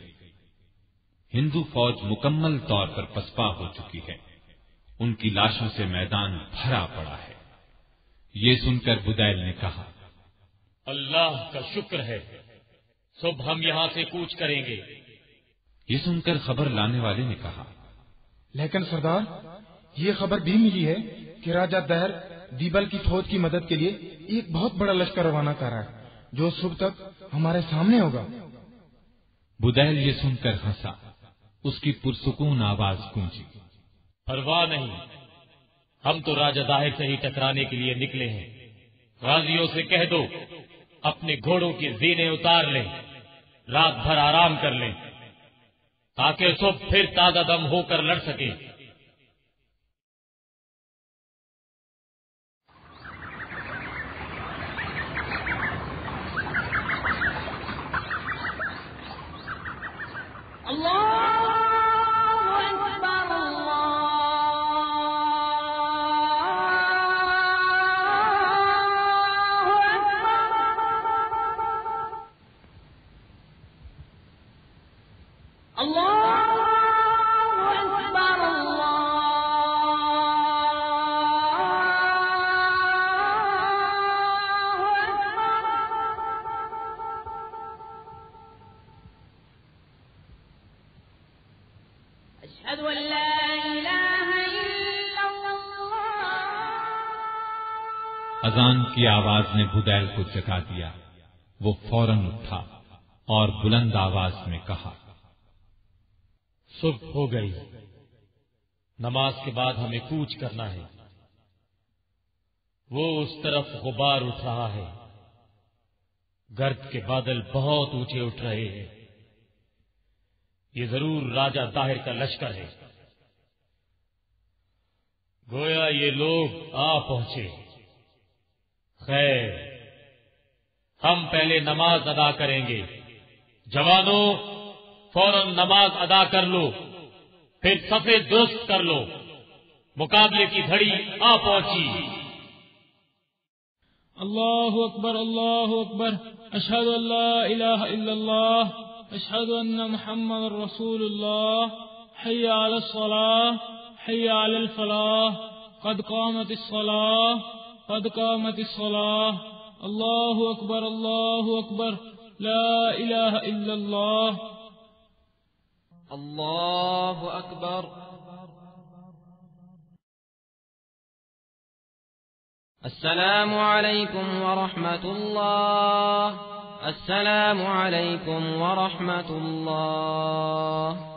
ہندو فوج مکمل طور پر پسپا ہو چکی ہے، ان کی لاشوں سے میدان بھرا پڑا ہے۔ یہ سن کر بدیل نے کہا، اللہ کا شکر ہے، صبح ہم یہاں سے کوچ کریں گے۔ یہ سن کر خبر لانے والے نے کہا، لیکن سردار یہ خبر بھی ملی ہے کہ راجہ دہر دیبل کی فوج کی مدد کے لیے ایک بہت بڑا لشکر روانہ کر رہا ہے جو صبح تک ہمارے سامنے ہوگا۔ بدیل یہ سن کر ہنسا، اس کی پرسکون آواز گونجی۔ پرواہ نہیں، ہم تو راجہ داہر سے ہی ٹکرانے کے لیے نکلے ہیں۔ غازیوں سے کہہ دو اپنے گھوڑوں کی زینے اتار لیں، رات بھر آرام کر لیں تاکہ صبح پھر تازہ دم ہو کر لڑ سکیں۔ اذان کی آواز نے بدیل کو جگا دیا۔ وہ فوراً اٹھا اور بلند آواز میں کہا، صبح ہو گئی، نماز کے بعد ہمیں کوچ کرنا ہے۔ وہ اس طرف غبار اٹھ رہا ہے، گرد کے بادل بہت اونچے اٹھ رہے ہیں۔ یہ ضرور راجہ داہر کا لشکر ہے، گویا یہ لوگ آ پہنچے۔ خیر، ہم پہلے نماز ادا کریں گے۔ جوانوں، فوراً نماز ادا کر لو، پھر صفے درست کر لو، مقابلے کی گھڑی آ پہنچی۔ اللہ اکبر، اللہ اکبر، اشہد ان لا الہ الا اللہ، اشہد ان محمد رسول اللہ، حی علی الصلاۃ، حی علی الفلاح، قد قامت الصلاۃ، قد قامت الصلاۃ، اللہ اکبر، اللہ اکبر، لا الہ الا اللہ، اللہ اکبر۔ السلام علیکم ورحمۃ اللہ، السلام علیکم ورحمۃ اللہ۔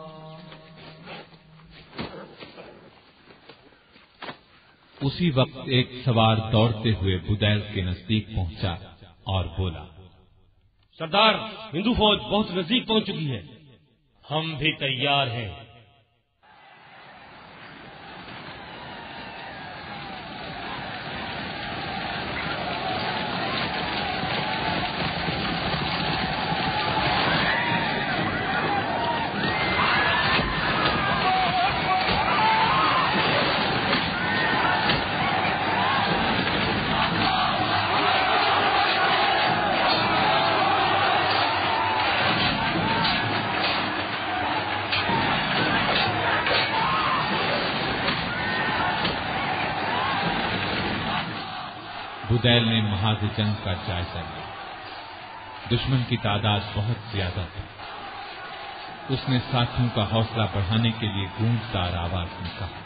اسی وقت ایک سوار دوڑتے ہوئے بدیل کے نزدیک پہنچا اور بولا، سردار، ہندو فوج بہت نزدیک پہنچ چکی ہے۔ ہم بھی تیار ہیں۔ بدیل نے محاذ جنگ کا جائزہ لیا۔ دشمن کی تعداد بہت زیادہ تھی۔ اس نے ساتھیوں کا حوصلہ بڑھانے کے لیے گونجدار آواز میں کہا،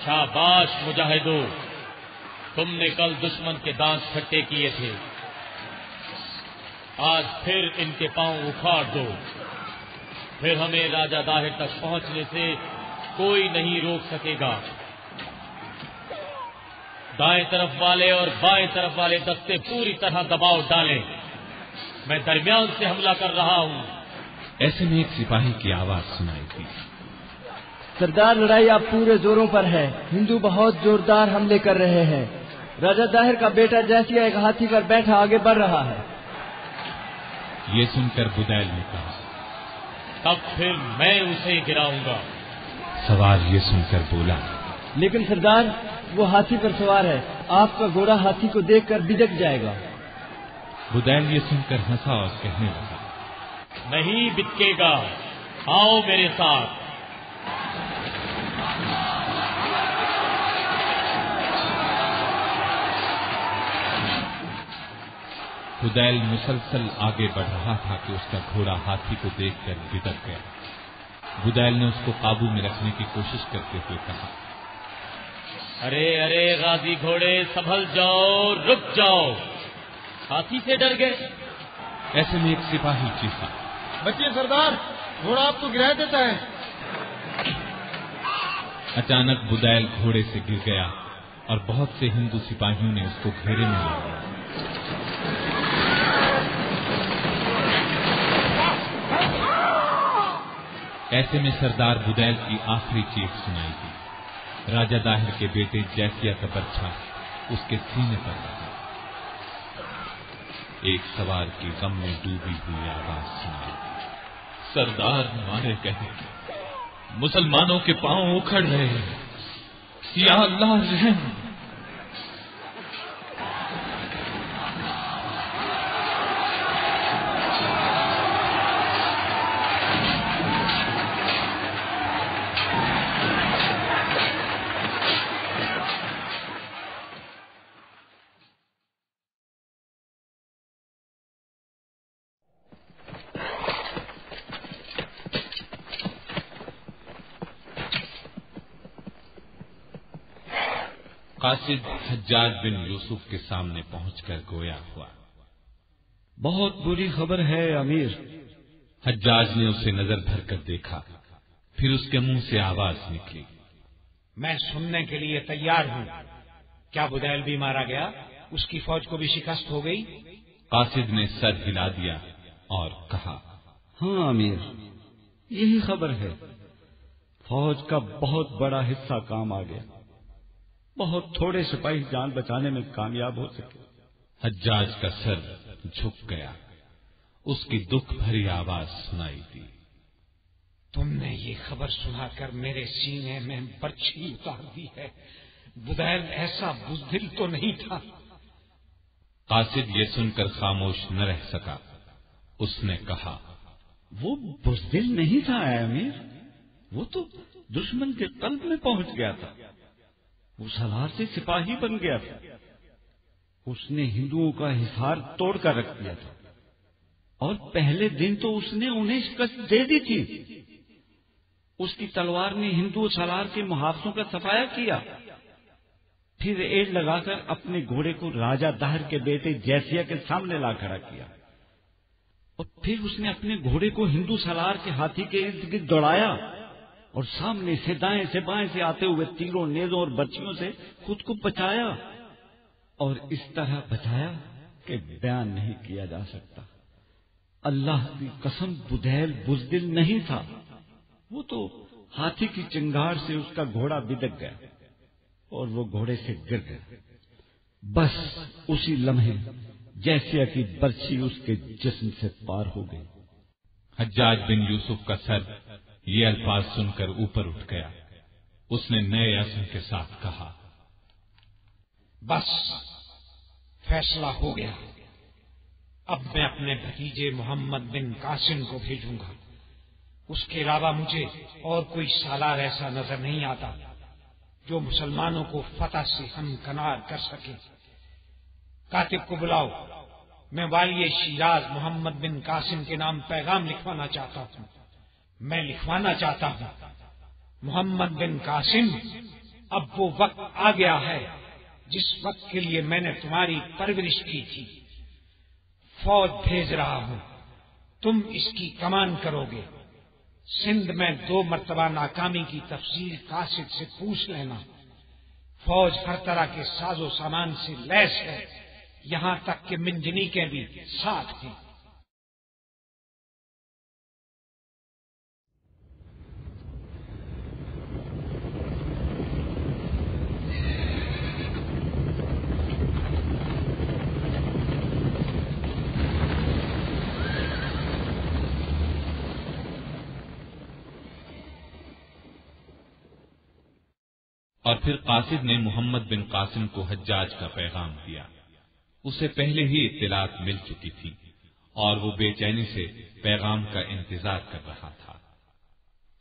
شاباش مجاہدو، تم نے کل دشمن کے دانت کھٹے کیے تھے، آج پھر ان کے پاؤں اکھاڑ دو، پھر ہمیں راجہ داہر تک پہنچنے سے کوئی نہیں روک سکے گا۔ دائیں طرف والے اور بائیں طرف والے دستے پوری طرح دباؤ ڈالیں، میں درمیان سے حملہ کر رہا ہوں۔ ایسے میں ایک سپاہی کی آواز سنائی دی، سردار لڑائی اب پورے زوروں پر ہے، ہندو بہت زوردار حملے کر رہے ہیں، راجہ داہر کا بیٹا جیسے ایک ہاتھی پر بیٹھا آگے بڑھ رہا ہے۔ یہ سن کر بدیل نے کہا، تب پھر میں اسے گراؤں گا۔ سوار یہ سن کر بولا، لیکن سردار وہ ہاتھی پر سوار ہے، آپ کا گھوڑا ہاتھی کو دیکھ کر بھجک جائے گا۔ بدیل یہ سن کر ہنسا اور کہنے لگا، نہیں بتکے گا، آؤ میرے ساتھ۔ بدیل مسلسل آگے بڑھ رہا تھا کہ اس کا گھوڑا ہاتھی کو دیکھ کر بھٹک گیا۔ بدیل نے اس کو قابو میں رکھنے کی کوشش کرتے ہوئے کہا، ارے ارے غازی گھوڑے سنبھل جاؤ، رک جاؤ، ہاتھی سے ڈر گئے؟ ایسے میں ایک سپاہی چیخا، بچیے سردار، گھوڑا آپ کو گرا دیتا ہے۔ اچانک بدیل گھوڑے سے گر گیا اور بہت سے ہندو سپاہیوں نے اس کو گھیرے میں لیا۔ ایسے میں سردار بدیل کی آخری چیخ سنائی دی۔ راجہ داہر کے بیٹے جیسیا کا برچھا اس کے سینے پر رہا۔ ایک سوار کی غم میں ڈوبی ہوئی آواز سنائی دی، سردار مارے گئے، مسلمانوں کے پاؤں اکھڑ رہے ہیں، یا اللہ رحم۔ قاصد حجاج بن یوسف کے سامنے پہنچ کر گویا ہوا، بہت بری خبر ہے امیر۔ حجاج نے اسے نظر بھر کر دیکھا، پھر اس کے منہ سے آواز نکلی، میں سننے کے لیے تیار ہوں۔ کیا بدیل بھی مارا گیا؟ اس کی فوج کو بھی شکست ہو گئی؟ قاصد نے سر ہلا دیا اور کہا، ہاں امیر، یہی خبر ہے۔ فوج کا بہت بڑا حصہ کام آ گیا، بہت تھوڑے سپاہی جان بچانے میں کامیاب ہو سکے۔ حجاج کا سر جھک گیا، اس کی دکھ بھری آواز سنائی دی، تم نے یہ خبر سنا کر میرے سینے میں برچھی اتار دی ہے۔ بدیل ایسا بزدل تو نہیں تھا۔ قاصد یہ سن کر خاموش نہ رہ سکا، اس نے کہا، وہ بزدل نہیں تھا اے امیر، وہ تو دشمن کے قلب میں پہنچ گیا تھا، وہ سالار سے سپاہی بن گیا تھا۔ اس نے ہندوؤں کا حصار توڑ کر رکھ دیا تھا، اور پہلے دن تو اس نے انہیں شکست دے دی تھی۔ اس کی تلوار نے ہندو سالار کے محافظوں کا صفایا کیا، پھر ایڑ لگا کر اپنے گھوڑے کو راجہ داہر کے بیٹے جیسیا کے سامنے لا کھڑا کیا، اور پھر اس نے اپنے گھوڑے کو ہندو سالار کے ہاتھی کے ارد گرد دوڑایا، اور سامنے سے دائیں سے بائیں سے آتے ہوئے تیروں، نیزوں اور برچھیوں سے خود کو بچایا، اور اس طرح بچایا کہ بیان نہیں کیا جا سکتا۔ اللہ کی قسم، بدیل بزدل نہیں تھا، وہ تو ہاتھی کی چنگاڑ سے اس کا گھوڑا بدک گیا اور وہ گھوڑے سے گر گیا۔ بس اسی لمحے جیسیا کی برچھی اس کے جسم سے پار ہو گئی۔ حجاج بن یوسف کا سر یہ الفاظ سن کر اوپر اٹھ گیا۔ اس نے نئے عزم کے ساتھ کہا، بس فیصلہ ہو گیا، اب میں اپنے بھتیجے محمد بن قاسم کو بھیجوں گا۔ اس کے علاوہ مجھے اور کوئی سالار ایسا نظر نہیں آتا جو مسلمانوں کو فتح سے ہمکنار کر سکے۔ کاتب کو بلاؤ، میں والی شیراز محمد بن قاسم کے نام پیغام لکھوانا چاہتا ہوں۔ میں لکھوانا چاہتا ہوں، محمد بن قاسم، اب وہ وقت آ گیا ہے جس وقت کے لیے میں نے تمہاری پرورش کی تھی۔ فوج بھیج رہا ہوں، تم اس کی کمان کرو گے۔ سندھ میں 2 مرتبہ ناکامی کی تفصیل قاصد سے پوچھ لینا۔ فوج ہر طرح کے ساز و سامان سے لیس ہے، یہاں تک کہ منجنیقیں بھی ساتھ ہیں۔ اور پھر قاصد نے محمد بن قاسم کو حجاج کا پیغام دیا۔ اسے پہلے ہی اطلاعات مل چکی تھی اور وہ بے چینی سے پیغام کا انتظار کر رہا تھا۔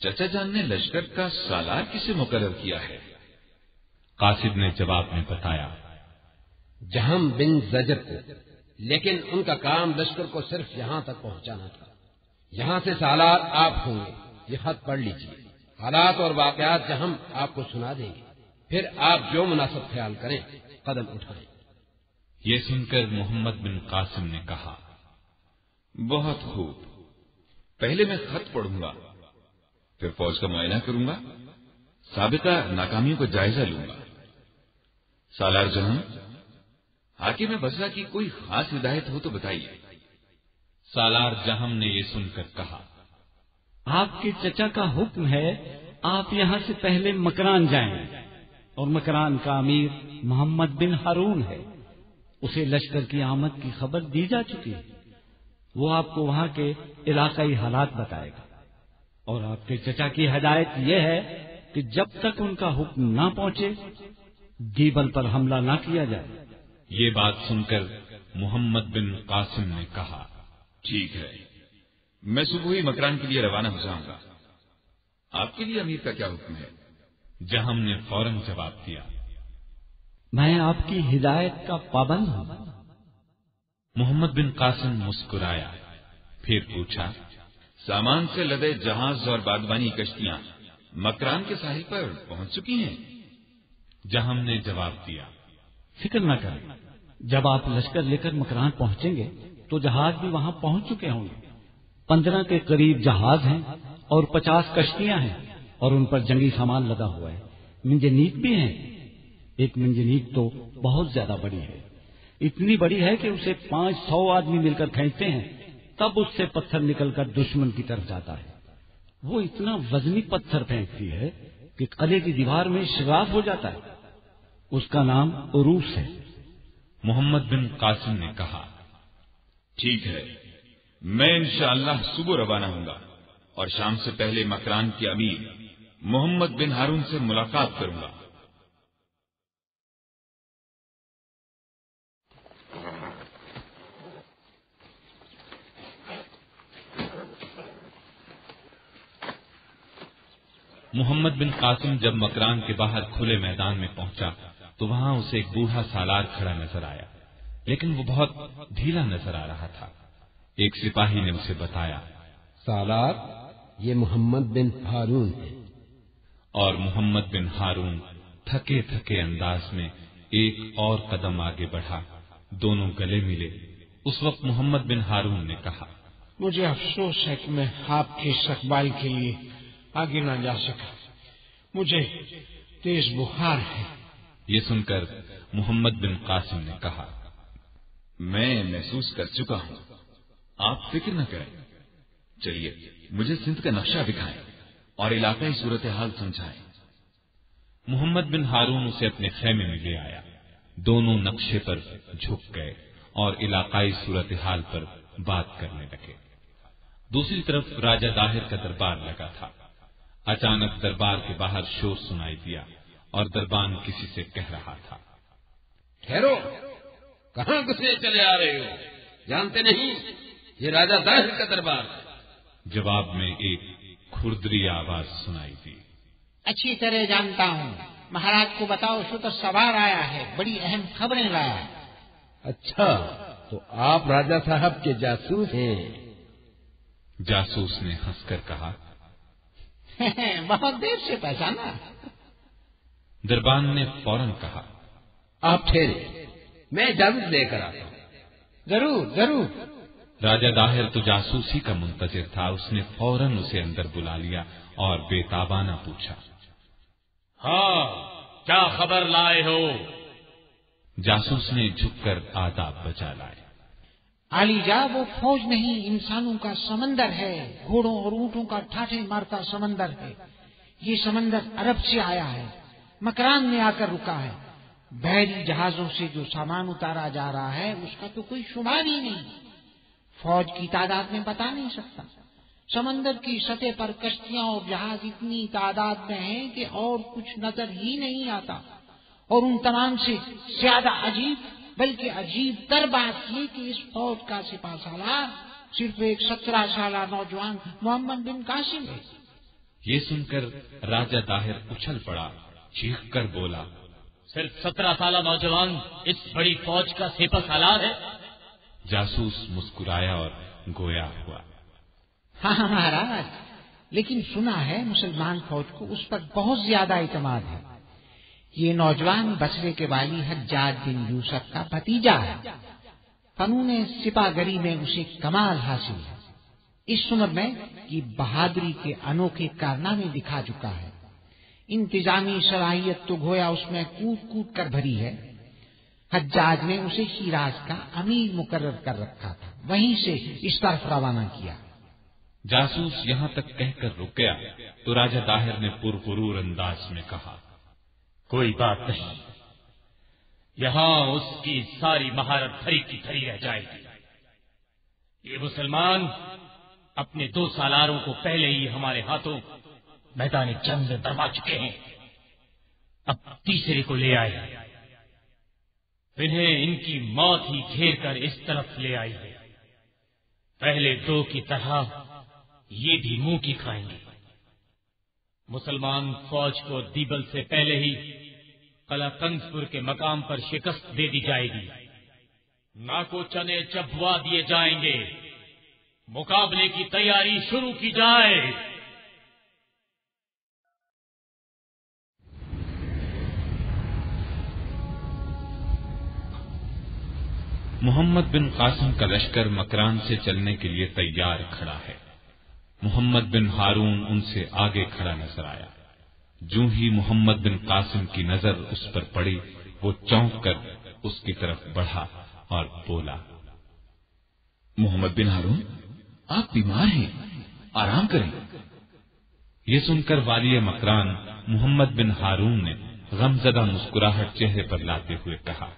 چچا جان نے لشکر کا سالار کسے مقرر کیا ہے؟ قاصد نے جواب میں بتایا، جہم بن زجر کو، لیکن ان کا کام لشکر کو صرف یہاں تک پہنچانا تھا۔ یہاں سے سالار آپ ہوں گے، یہ خط پڑھ لیجیے، حالات اور واقعات جہاں آپ کو سنا دیں گے، پھر آپ جو مناسب خیال کریں قدم اٹھائیں۔ یہ سن کر محمد بن قاسم نے کہا، بہت خوب، پہلے میں خط پڑھوں گا، پھر فوج کا معائنہ کروں گا، سابقہ ناکامیوں کا جائزہ لوں گا۔ سالار جہاں، حاکم بصرہ کی کوئی خاص ہدایت ہو تو بتائیے۔ سالار جہم نے یہ سن کر کہا، آپ کے چچا کا حکم ہے آپ یہاں سے پہلے مکران جائیں، اور مکران کا امیر محمد بن ہارون ہے، اسے لشکر کی آمد کی خبر دی جا چکی ہے، وہ آپ کو وہاں کے علاقائی حالات بتائے گا، اور آپ کے چچا کی ہدایت یہ ہے کہ جب تک ان کا حکم نہ پہنچے دیبل پر حملہ نہ کیا جائے۔ یہ بات سن کر محمد بن قاسم نے کہا، ٹھیک ہے، میں صبح ہی مکران کے لیے روانہ ہو جاؤں گا۔ آپ کے لیے امیر کا کیا حکم ہے؟ جہم نے فوراً جواب دیا، میں آپ کی ہدایت کا پابند ہوں۔ محمد بن قاسم مسکرایا، پھر پوچھا، سامان سے لدے جہاز اور بادبانی کشتیاں مکران کے ساحل پر پہنچ چکی ہیں؟ جہم نے جواب دیا، فکر نہ کریں، جب آپ لشکر لے کر مکران پہنچیں گے تو جہاز بھی وہاں پہنچ چکے ہوں گے۔ 15 کے قریب جہاز ہیں اور 50 کشتیاں ہیں، اور ان پر جنگی سامان لدا ہوا ہے۔ منجنیق بھی ہیں، ایک منجنیق تو بہت زیادہ بڑی ہے، اتنی بڑی ہے کہ اسے 500 آدمی مل کر کھینچتے ہیں، تب اس سے پتھر نکل کر دشمن کی طرف جاتا ہے۔ وہ اتنا وزنی پتھر پھینکتی ہے کہ قلعے کی دیوار میں شگاف ہو جاتا ہے۔ اس کا نام عروس ہے۔ محمد بن قاسم نے کہا، ٹھیک ہے، میں انشاءاللہ صبح روانہ ہوں گا اور شام سے پہلے مکران کے امیر محمد بن ہارون سے ملاقات کروں گا۔ محمد بن قاسم جب مکران کے باہر کھلے میدان میں پہنچا تو وہاں اسے ایک بوڑھا سالار کھڑا نظر آیا، لیکن وہ بہت ڈھیلا نظر آ رہا تھا۔ ایک سپاہی نے اسے بتایا، سالار، یہ محمد بن ہارون ہے۔ اور محمد بن ہارون تھکے تھکے انداز میں ایک اور قدم آگے بڑھا، دونوں گلے ملے۔ اس وقت محمد بن ہارون نے کہا، مجھے افسوس ہے کہ میں آپ کے استقبال کے لیے آگے نہ جا سکا، مجھے تیز بخار ہے۔ یہ سن کر محمد بن قاسم نے کہا، میں محسوس کر چکا ہوں، آپ فکر نہ کریں، چلیے مجھے سندھ کا نقشہ دکھائیں اور علاقائی صورتحال سمجھائیں۔ محمد بن ہارون اسے اپنے خیمے میں لے آیا، دونوں نقشے پر جھک گئے اور علاقائی صورتحال پر بات کرنے لگے۔ دوسری طرف راجہ داہر کا دربار لگا تھا۔ اچانک دربار کے باہر شور سنائی دیا اور دربان کسی سے کہہ رہا تھا، ٹھہرو، کہاں گھسے چلے آ رہے ہو؟ جانتے نہیں یہ راجہ داہر کا دربار ہے؟ جواب میں ایک کھردری آواز سنائی دی، اچھی طرح جانتا ہوں، مہاراج کو بتاؤ شتر سوار آیا ہے، بڑی اہم خبریں لایا ہے۔ اچھا، تو آپ راجہ صاحب کے جاسوس ہیں؟ جاسوس نے ہنس کر کہا، بہت دیر سے پہچانا۔ دربان نے فوراً کہا، آپ ٹھہرے، میں اجازت لے کر آتا ہوں۔ ضرور ضرور۔ راجہ داہر تو جاسوسی کا منتظر تھا، اس نے فوراً اسے اندر بلا لیا اور بے تابانہ پوچھا، ہاں کیا خبر لائے ہو؟ جاسوس نے جھک کر آداب بجا لائے۔ علی جا، وہ فوج نہیں، انسانوں کا سمندر ہے، گھوڑوں اور اونٹوں کا ٹھاٹھے مارتا سمندر ہے۔ یہ سمندر عرب سے آیا ہے، مکران میں آ کر رکا ہے۔ بحری جہازوں سے جو سامان اتارا جا رہا ہے اس کا تو کوئی شمار ہی نہیں، فوج کی تعداد میں بتا نہیں سکتا۔ سمندر کی سطح پر کشتیاں اور جہاز اتنی تعداد میں ہیں کہ اور کچھ نظر ہی نہیں آتا، اور ان تمام سے زیادہ عجیب بلکہ عجیب تر بات یہ کہ اس فوج کا سپاہ سالار صرف ایک 17 سالہ نوجوان محمد بن قاسم ہے۔ یہ سن کر راجہ داہر اچھل پڑا، چیخ کر بولا، صرف 17 سالہ نوجوان اس بڑی فوج کا سپاہ سالار ہے؟ جاسوس مسکرایا اور گویا ہوا، ہاں مہاراج، لیکن سنا ہے مسلمان فوج کو اس پر بہت زیادہ اعتماد ہے. یہ نوجوان بصرے کے والی حجاج بن یوسف کا بھتیجا ہے. فنون سپاہ گری میں اسے کمال حاصل ہے. اس عمر میں یہ بہادری کے انوکھے کارنامے دکھا چکا ہے. انتظامی صلاحیت تو گویا اس میں کود کود کر بھری ہے. حجاج نے اسے شیراز کا امیر مقرر کر رکھا تھا، وہیں سے اس طرف روانہ کیا. جاسوس یہاں تک کہہ کر رک گیا تو راجہ داہر نے پرغرور انداز میں کہا، کوئی بات نہیں، یہاں اس کی ساری مہارت دھری کی دھری رہ جائے گی. یہ مسلمان اپنے 2 سالاروں کو پہلے ہی ہمارے ہاتھوں میدان جنگ میں برما چکے ہیں. اب تیسرے کو لے آئے، انہیں ان کی موت ہی گھیر کر اس طرف لے آئی ہے. پہلے 2 کی طرح یہ بھی منہ کی کھائیں گے. مسلمان فوج کو دیبل سے پہلے ہی قلعہ کنگز پور کے مقام پر شکست دے دی جائے گی. ناکو چنے چبوا دیے جائیں گے. مقابلے کی تیاری شروع کی جائے. محمد بن قاسم کا لشکر مکران سے چلنے کے لیے تیار کھڑا ہے. محمد بن ہارون ان سے آگے کھڑا نظر آیا. جوں ہی محمد بن قاسم کی نظر اس پر پڑی، وہ چونک کر اس کی طرف بڑھا اور بولا، محمد بن ہارون، آپ بیمار ہیں، آرام کریں. یہ سن کر والی مکران محمد بن ہارون نے غمزدہ مسکراہٹ چہرے پر لاتے ہوئے کہا،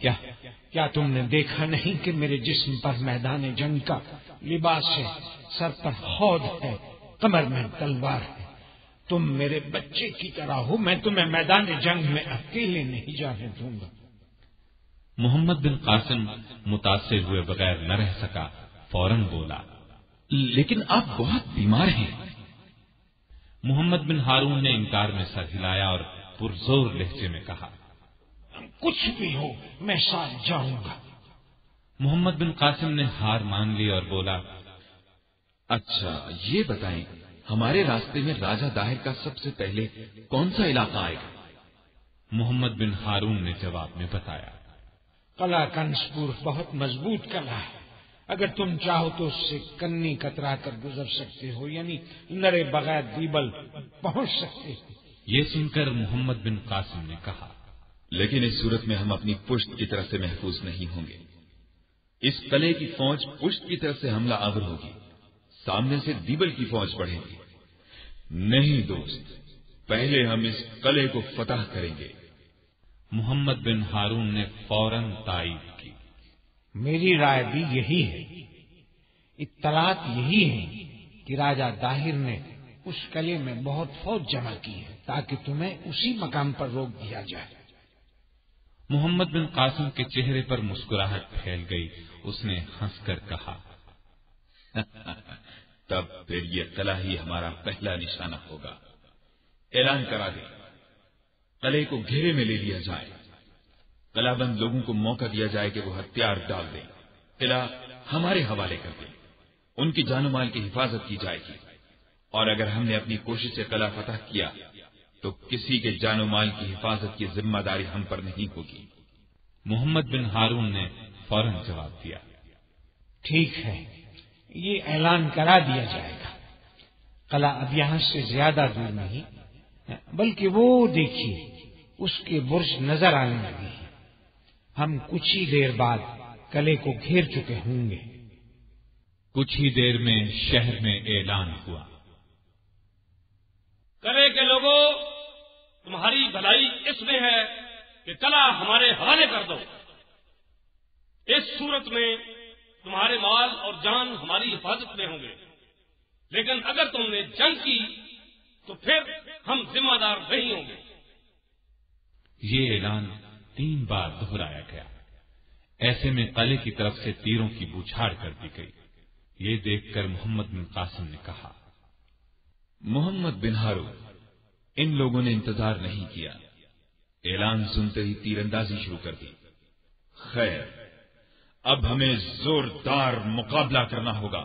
کیا تم نے دیکھا نہیں کہ میرے جسم پر میدان جنگ کا لباس ہے، سر پر خود ہے، کمر میں تلوار ہے. تم میرے بچے کی طرح ہو، میں تمہیں میدان جنگ میں اکیلے نہیں جانے دوں گا. محمد بن قاسم متاثر ہوئے بغیر نہ رہ سکا، فوراً بولا، لیکن آپ بہت بیمار ہیں. محمد بن ہارون نے انکار میں سر ہلایا اور پرزور لہجے میں کہا، کچھ بھی ہو میں ساتھ جاؤں گا. محمد بن قاسم نے ہار مان لی اور بولا، اچھا یہ بتائیں، ہمارے راستے میں راجہ داہر کا سب سے پہلے کون سا علاقہ آئے گا؟ محمد بن ہارون نے جواب میں بتایا، قلعہ کنسپور بہت مضبوط قلعہ ہے. اگر تم چاہو تو اس سے کنی کترا کر گزر سکتے ہو، یعنی لڑے بغیر دیبل پہنچ سکتے ہو. یہ سن کر محمد بن قاسم نے کہا، لیکن اس صورت میں ہم اپنی پشت کی طرف سے محفوظ نہیں ہوں گے. اس قلعے کی فوج پشت کی طرف سے حملہ آور ہوگی، سامنے سے دیبل کی فوج بڑھے گی. نہیں دوست، پہلے ہم اس قلعے کو فتح کریں گے. محمد بن ہارون نے فوراً تائید کی، میری رائے بھی یہی ہے. اطلاعات یہی ہیں کہ راجہ داہر نے اس قلعے میں بہت فوج جمع کی ہے تاکہ تمہیں اسی مقام پر روک دیا جائے. محمد بن قاسم کے چہرے پر مسکراہٹ پھیل گئی. اس نے ہنس کر کہا، تب پھر یہ قلعہ ہی ہمارا پہلا نشانہ ہوگا. اعلان کرا دیں، قلعے کو گھیرے میں لے لیا جائے. قلعہ بند لوگوں کو موقع دیا جائے کہ وہ ہتھیار ڈال دیں. قلعہ ہمارے حوالے کر دیں. ان کی جان و مال کی حفاظت کی جائے گی، اور اگر ہم نے اپنی کوشش سے قلعہ فتح کیا تو کسی کے جان و مال کی حفاظت کی ذمہ داری ہم پر نہیں ہوگی. محمد بن ہارون نے فوراً جواب دیا، ٹھیک ہے، یہ اعلان کرا دیا جائے گا. قلعہ اب یہاں سے زیادہ دور نہیں، بلکہ وہ دیکھیے اس کے برج نظر آنے لگے ہیں. ہم کچھ ہی دیر بعد قلعے کو گھیر چکے ہوں گے. کچھ ہی دیر میں شہر میں اعلان ہوا، قلعے کے لوگوں، تمہاری بھلائی اس میں ہے کہ قلعہ ہمارے حوالے کر دو. اس صورت میں تمہارے مال اور جان ہماری حفاظت میں ہوں گے، لیکن اگر تم نے جنگ کی تو پھر ہم ذمہ دار نہیں ہوں گے. یہ اعلان 3 بار دہرایا گیا. ایسے میں قلعے کی طرف سے تیروں کی بوچھاڑ کر دی گئی. یہ دیکھ کر محمد بن قاسم نے کہا، محمد بن ہارون، ان لوگوں نے انتظار نہیں کیا، اعلان سنتے ہی تیر اندازی شروع کر دی. خیر، اب ہمیں زوردار مقابلہ کرنا ہوگا.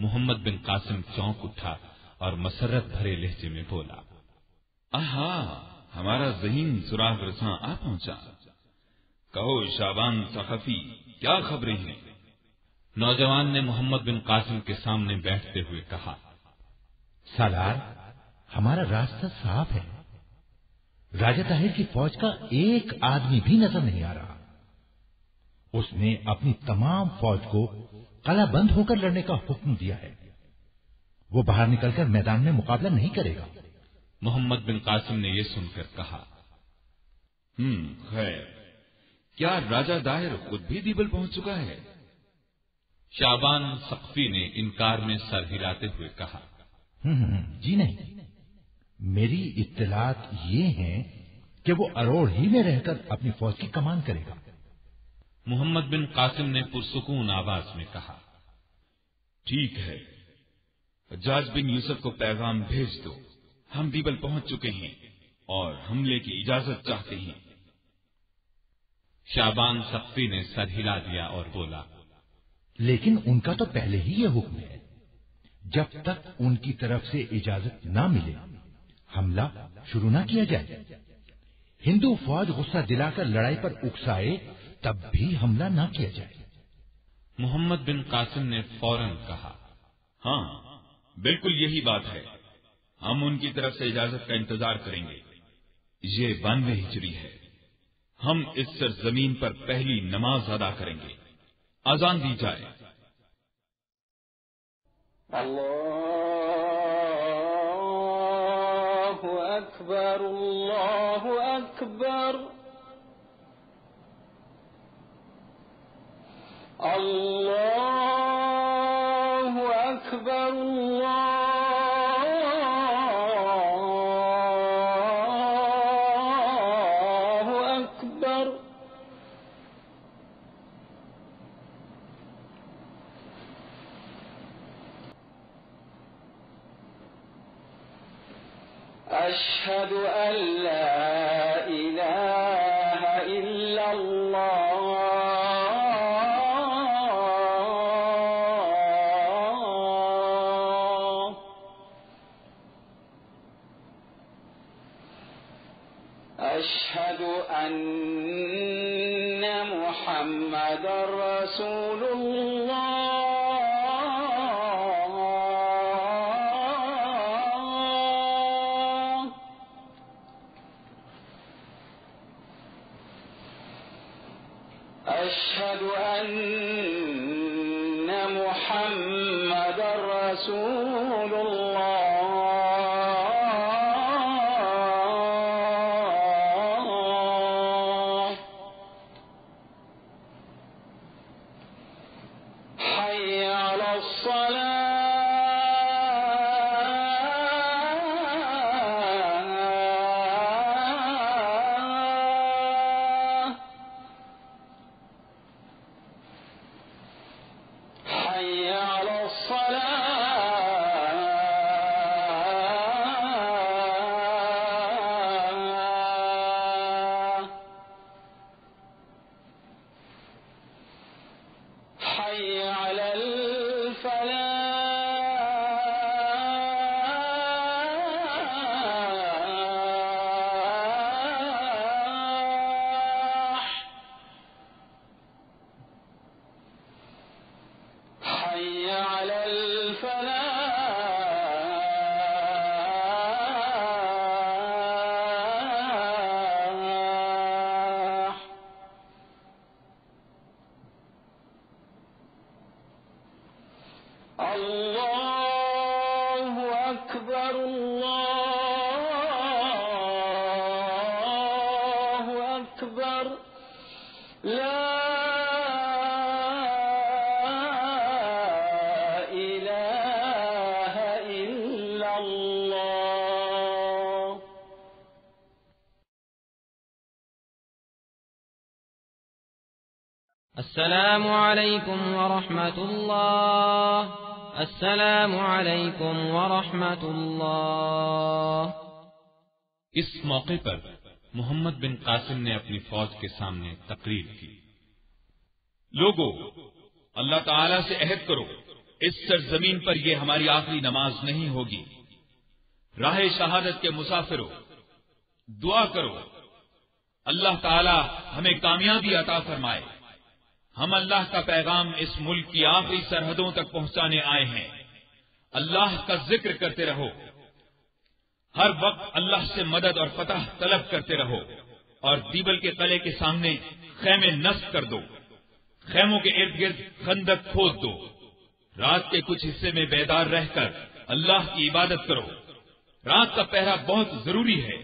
محمد بن قاسم چونک اٹھا اور مسرت بھرے لہجے میں بولا، آہا، ہمارا ذہین سراغ رساں آ پہنچا۔ کہو شعبان ثقفی، کیا خبریں ہیں؟ نوجوان نے محمد بن قاسم کے سامنے بیٹھتے ہوئے کہا، سالار، ہمارا راستہ صاف ہے۔ راجہ طاہر کی فوج کا ایک آدمی بھی نظر نہیں آ رہا۔ اس نے اپنی تمام فوج کو قلعہ بند ہو کر لڑنے کا حکم دیا ہے۔ وہ باہر نکل کر میدان میں مقابلہ نہیں کرے گا۔ محمد بن قاسم نے یہ سن کر کہا، خیر، کیا راجہ داہر خود بھی دیبل پہنچ چکا ہے؟ شعبان ثقفی نے انکار میں سر ہلاتے ہوئے کہا، جی نہیں، میری اطلاعات یہ ہیں کہ وہ اروڑ ہی میں رہ کر اپنی فوج کی کمان کرے گا۔ محمد بن قاسم نے پرسکون آواز میں کہا، ٹھیک ہے، حجاج بن یوسف کو پیغام بھیج دو، ہم دیبل پہنچ چکے ہیں اور حملے کی اجازت چاہتے ہیں۔ شعبان ثقفی نے سر ہلا دیا اور بولا، لیکن ان کا تو پہلے ہی یہ حکم ہے، جب تک ان کی طرف سے اجازت نہ ملے حملہ شروع نہ کیا جائے۔ ہندو فوج غصہ دلا کر لڑائی پر اکسائے تب بھی حملہ نہ کیا جائے۔ محمد بن قاسم نے فوراً کہا، ہاں، بالکل یہی بات ہے، ہم ان کی طرف سے اجازت کا انتظار کریں گے۔ یہ 92 ہجری ہے، ہم اس سرزمین پر پہلی نماز ادا کریں گے۔ اذان دی جائے۔ اللہ اکبر، اللہ اکبر، اللہ اکبر، اللہ اکبر۔ أشهد أن لا إله إلا الله أشهد أن محمدا رسول الله أشهد أن محمدا رسول الله حي على الصلاة حي على الصلاة حي على الفلاح حي على الفلاح الله أكبر، الله أكبر، لا إله إلا الله۔ السلام علیکم ورحمۃ اللہ، السلام علیکم ورحمۃ اللہ۔ اس موقع پر محمد بن قاسم نے اپنی فوج کے سامنے تقریر کی، لوگو، اللہ تعالی سے عہد کرو اس سرزمین پر یہ ہماری آخری نماز نہیں ہوگی۔ راہ شہادت کے مسافروں، دعا کرو اللہ تعالی ہمیں کامیابی عطا فرمائے۔ ہم اللہ کا پیغام اس ملک کی آخری سرحدوں تک پہنچانے آئے ہیں۔ اللہ کا ذکر کرتے رہو، ہر وقت اللہ سے مدد اور فتح طلب کرتے رہو، اور دیبل کے قلعے کے سامنے خیمے نصب کر دو، خیموں کے ارد گرد خندق کھود دو، رات کے کچھ حصے میں بیدار رہ کر اللہ کی عبادت کرو۔ رات کا پہرا بہت ضروری ہے،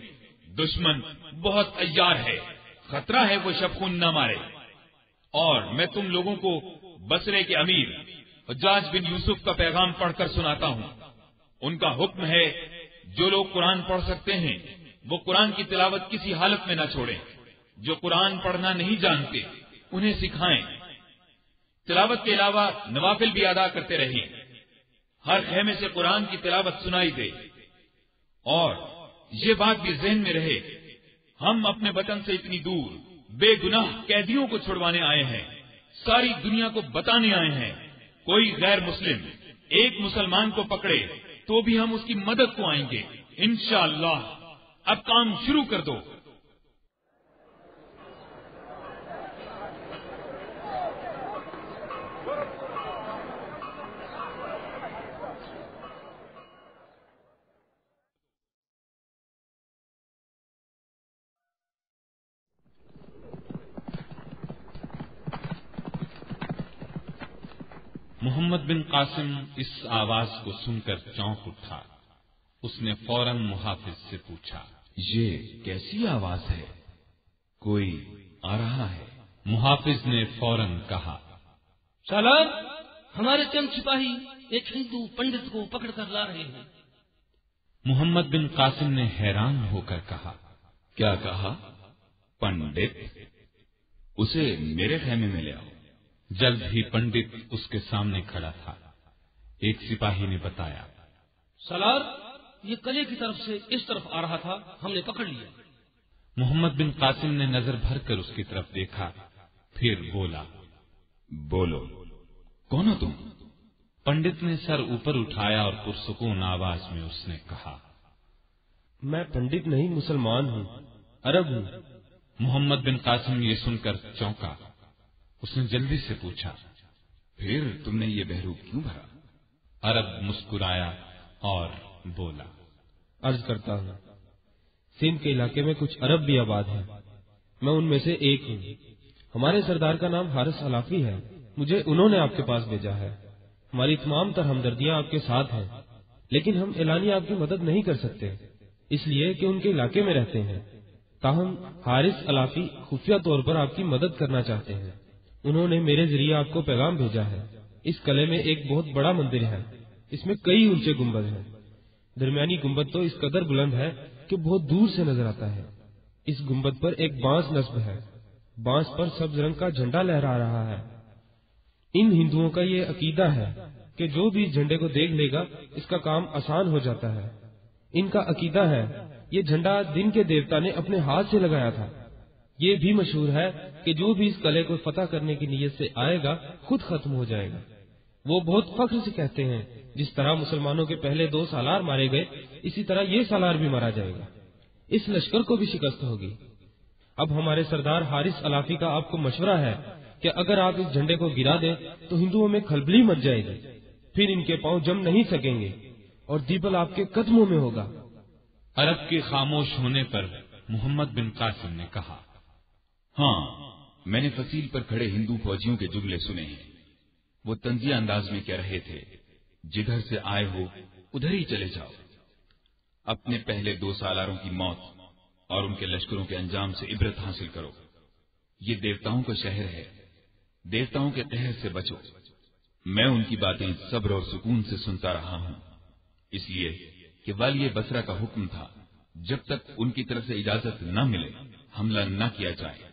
دشمن بہت عیار ہے، خطرہ ہے وہ شبخون نہ مارے۔ اور میں تم لوگوں کو بصرے کے امیر حجاج بن یوسف کا پیغام پڑھ کر سناتا ہوں۔ ان کا حکم ہے جو لوگ قرآن پڑھ سکتے ہیں وہ قرآن کی تلاوت کسی حالت میں نہ چھوڑیں، جو قرآن پڑھنا نہیں جانتے انہیں سکھائیں، تلاوت کے علاوہ نوافل بھی ادا کرتے رہیں، ہر خیمے سے قرآن کی تلاوت سنائی دے۔ اور یہ بات بھی ذہن میں رہے، ہم اپنے وطن سے اتنی دور بے گناہ قیدیوں کو چھڑوانے آئے ہیں، ساری دنیا کو بتانے آئے ہیں، کوئی غیر مسلم ایک مسلمان کو پکڑے تو بھی ہم اس کی مدد کو آئیں گے انشاءاللہ۔ اب کام شروع کر دو۔ محمد بن قاسم اس آواز کو سن کر چونک اٹھا۔ اس نے فوراً محافظ سے پوچھا، یہ کیسی آواز ہے؟ کوئی آ رہا ہے؟ محافظ نے فوراً کہا، سالار، ہمارے چند سپاہی ایک ہندو پنڈت کو پکڑ کر لا رہے ہیں۔ محمد بن قاسم نے حیران ہو کر کہا، کیا کہا؟ پنڈت؟ اسے میرے خیمے میں لے آؤ۔ جلد ہی پنڈت اس کے سامنے کھڑا تھا۔ ایک سپاہی نے بتایا، سالار، یہ قلعے کی طرف سے اس طرف آ رہا تھا، ہم نے پکڑ لیا۔ محمد بن قاسم نے نظر بھر کر اس کی طرف دیکھا، پھر بولا، بولو، کون ہو تم؟ پنڈت نے سر اوپر اٹھایا اور پرسکون آواز میں اس نے کہا، میں پنڈت نہیں، مسلمان ہوں، عرب ہوں۔ محمد بن قاسم یہ سن کر چونکا۔ اس نے جلدی سے پوچھا، پھر تم نے یہ بہروپ کیوں بھرا؟ عرب مسکرایا اور بولا، عرض کرتا ہوں، سندھ کے علاقے میں کچھ عرب بھی آباد ہیں، میں ان میں سے ایک ہوں۔ ہمارے سردار کا نام حارث علافی ہے، مجھے انہوں نے آپ کے پاس بھیجا ہے۔ ہماری تمام تر ہمدردیاں آپ کے ساتھ ہیں، لیکن ہم اعلانیہ آپ کی مدد نہیں کر سکتے، اس لیے کہ ان کے علاقے میں رہتے ہیں۔ تاہم حارث علافی خفیہ طور پر آپ کی مدد کرنا چاہتے ہیں۔ انہوں نے میرے ذریعے آپ کو پیغام بھیجا ہے۔ اس قلعے میں ایک بہت بڑا مندر ہے، اس میں کئی اونچے گنبد ہیں۔ درمیانی گنبد تو اس قدر بلند ہے کہ بہت دور سے نظر آتا ہے۔ اس گنبد پر ایک بانس نصب ہے، بانس پر سبز رنگ کا جھنڈا لہرا رہا ہے۔ ان ہندوؤں کا یہ عقیدہ ہے کہ جو بھی اس جھنڈے کو دیکھ لے گا اس کا کام آسان ہو جاتا ہے۔ ان کا عقیدہ ہے یہ جھنڈا دن کے دیوتا نے اپنے ہاتھ سے لگایا تھا۔ یہ بھی مشہور ہے کہ جو بھی اس قلعے کو فتح کرنے کی نیت سے آئے گا خود ختم ہو جائے گا۔ وہ بہت فخر سے کہتے ہیں جس طرح مسلمانوں کے پہلے 2 سالار مارے گئے اسی طرح یہ سالار بھی مارا جائے گا، اس لشکر کو بھی شکست ہوگی۔ اب ہمارے سردار حارث علافی کا آپ کو مشورہ ہے کہ اگر آپ اس جھنڈے کو گرا دیں تو ہندوؤں میں کھلبلی مچ جائے گی، پھر ان کے پاؤں جم نہیں سکیں گے اور دیبل آپ کے قدموں میں ہوگا۔ عرب کے خاموش ہونے پر محمد بن قاسم نے کہا، ہاں، میں نے فصیل پر کھڑے ہندو فوجیوں کے جملے سنے ہیں۔ وہ طنزیہ انداز میں کہہ رہے تھے، جدھر سے آئے ہو ادھر ہی چلے جاؤ، اپنے پہلے 2 سالاروں کی موت اور ان کے لشکروں کے انجام سے عبرت حاصل کرو۔ یہ دیوتاؤں کا شہر ہے، دیوتاؤں کے قہر سے بچو۔ میں ان کی باتیں صبر اور سکون سے سنتا رہا ہوں، اس لیے کہ والی بصرہ کا حکم تھا جب تک ان کی طرف سے اجازت نہ ملے حملہ نہ کیا جائے۔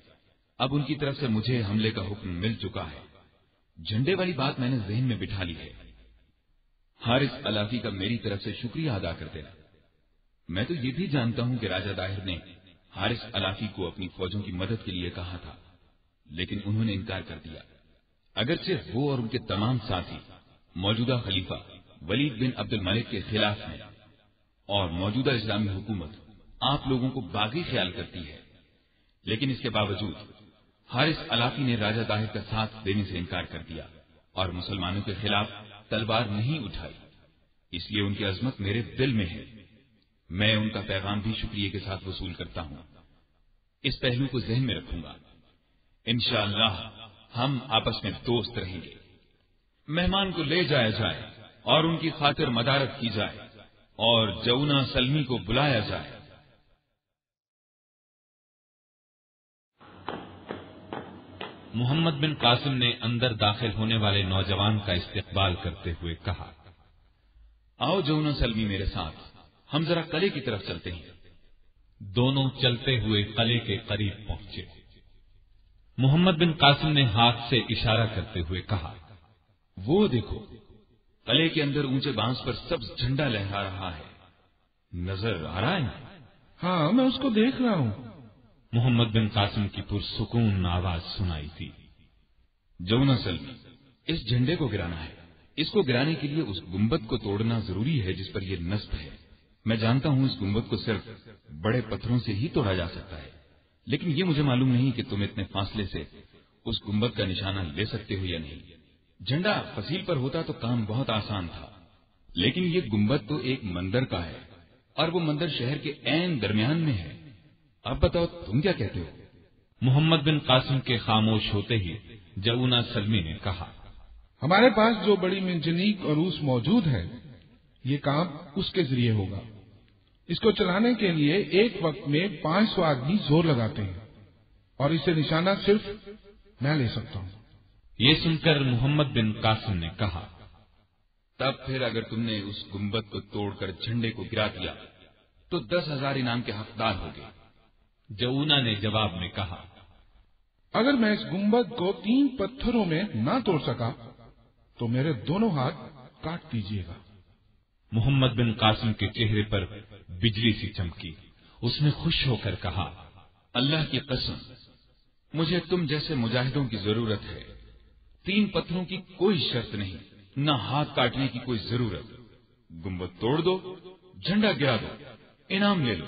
اب ان کی طرف سے مجھے حملے کا حکم مل چکا ہے۔ جھنڈے والی بات میں نے ذہن میں بٹھا لی ہے۔ حارث علافی کا میری طرف سے شکریہ ادا کر دینا۔ میں تو یہ بھی جانتا ہوں کہ راجہ داہر نے حارث علافی کو اپنی فوجوں کی مدد کے لیے کہا تھا، لیکن انہوں نے انکار کر دیا، اگرچہ وہ اور ان کے تمام ساتھی موجودہ خلیفہ ولید بن عبد الملک کے خلاف ہیں اور موجودہ اسلامی حکومت آپ لوگوں کو باغی خیال کرتی ہے، لیکن اس کے باوجود حارث علافی نے راجہ طاہر کا ساتھ دینے سے انکار کر دیا اور مسلمانوں کے خلاف تلوار نہیں اٹھائی، اس لیے ان کی عظمت میرے دل میں ہے۔ میں ان کا پیغام بھی شکریہ کے ساتھ وصول کرتا ہوں، اس پہلو کو ذہن میں رکھوں گا۔ انشاءاللہ ہم آپس میں دوست رہیں گے۔ مہمان کو لے جایا جائے اور ان کی خاطر مدارت کی جائے اور جونا سلمی کو بلایا جائے۔ محمد بن قاسم نے اندر داخل ہونے والے نوجوان کا استقبال کرتے ہوئے کہا، آؤ جونا سلمی میرے ساتھ، ہم ذرا قلعے کی طرف چلتے ہیں۔ دونوں چلتے ہوئے قلعے کے قریب پہنچے۔ محمد بن قاسم نے ہاتھ سے اشارہ کرتے ہوئے کہا، وہ دیکھو، قلعے کے اندر اونچے بانس پر سبز جھنڈا لہرا رہا ہے، نظر آ رہا ہے؟ ہاں، میں اس کو دیکھ رہا ہوں۔ محمد بن قاسم کی پرسکون آواز سنائی تھی۔ جونا سلمی، اس جھنڈے کو گرانا ہے۔ اس کو گرانے کے لیے اس گنبد کو توڑنا ضروری ہے جس پر یہ نصب ہے۔ میں جانتا ہوں اس گنبد کو صرف بڑے پتھروں سے ہی توڑا جا سکتا ہے، لیکن یہ مجھے معلوم نہیں کہ تم اتنے فاصلے سے اس گنبد کا نشانہ لے سکتے ہو یا نہیں۔ جھنڈا فصیل پر ہوتا تو کام بہت آسان تھا، لیکن یہ گنبد تو ایک مندر کا ہے اور وہ مندر شہر کے عین درمیان میں ہے۔ اب بتاؤ تم کیا کہتے ہو؟ محمد بن قاسم کے خاموش ہوتے ہی جونا سلمی نے کہا، ہمارے پاس جو بڑی منجنیق عروس موجود ہے، یہ کام اس کے ذریعے ہوگا۔ اس کو چلانے کے لیے ایک وقت میں 500 آدمی زور لگاتے ہیں اور اسے نشانہ صرف میں لے سکتا ہوں۔ یہ سن کر محمد بن قاسم نے کہا، تب پھر اگر تم نے اس گنبد کو توڑ کر جھنڈے کو گرا دیا تو 10,000 انعام کے حقدار ہوگے۔ جونا نے جواب میں کہا، اگر میں اس گنبد کو 3 پتھروں میں نہ توڑ سکا تو میرے دونوں ہاتھ کاٹ دیجیے گا۔ محمد بن قاسم کے چہرے پر بجلی سی چمکی۔ اس نے خوش ہو کر کہا، اللہ کی قسم، مجھے تم جیسے مجاہدوں کی ضرورت ہے۔ 3 پتھروں کی کوئی شرط نہیں، نہ ہاتھ کاٹنے کی کوئی ضرورت۔ گنبد توڑ دو، جھنڈا گرا دو، انعام لے لو۔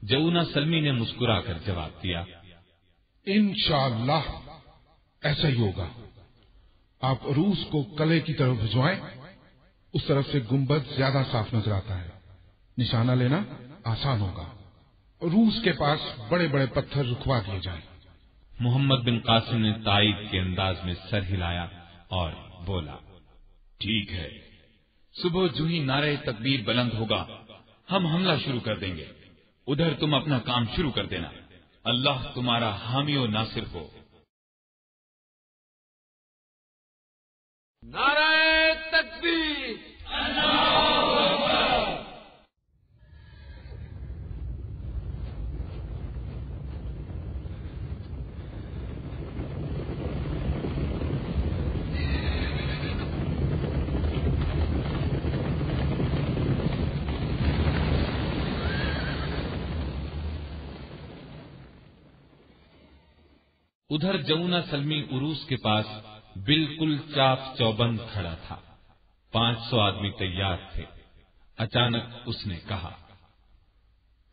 جونا سلمی نے مسکرا کر جواب دیا، انشاءاللہ ایسا ہی ہوگا۔ آپ عروس کو قلعے کی طرف بھجوائیں، اس طرف سے گنبد زیادہ صاف نظر آتا ہے، نشانہ لینا آسان ہوگا۔ عروس کے پاس بڑے بڑے پتھر رکھوا دیے جائیں۔ محمد بن قاسم نے تائید کے انداز میں سر ہلایا اور بولا، ٹھیک ہے، صبح جو ہی نعرہ تکبیر بلند ہوگا ہم حملہ شروع کر دیں گے۔ ادھر تم اپنا کام شروع کر دینا، اللہ تمہارا حامی و ناصر ہو۔ نعرہ تکبیر، ادھر جونا سلمی عروس کے پاس بالکل چاق چوبند کھڑا تھا۔ 500 آدمی تیار تھے۔ اچانک اس نے کہا،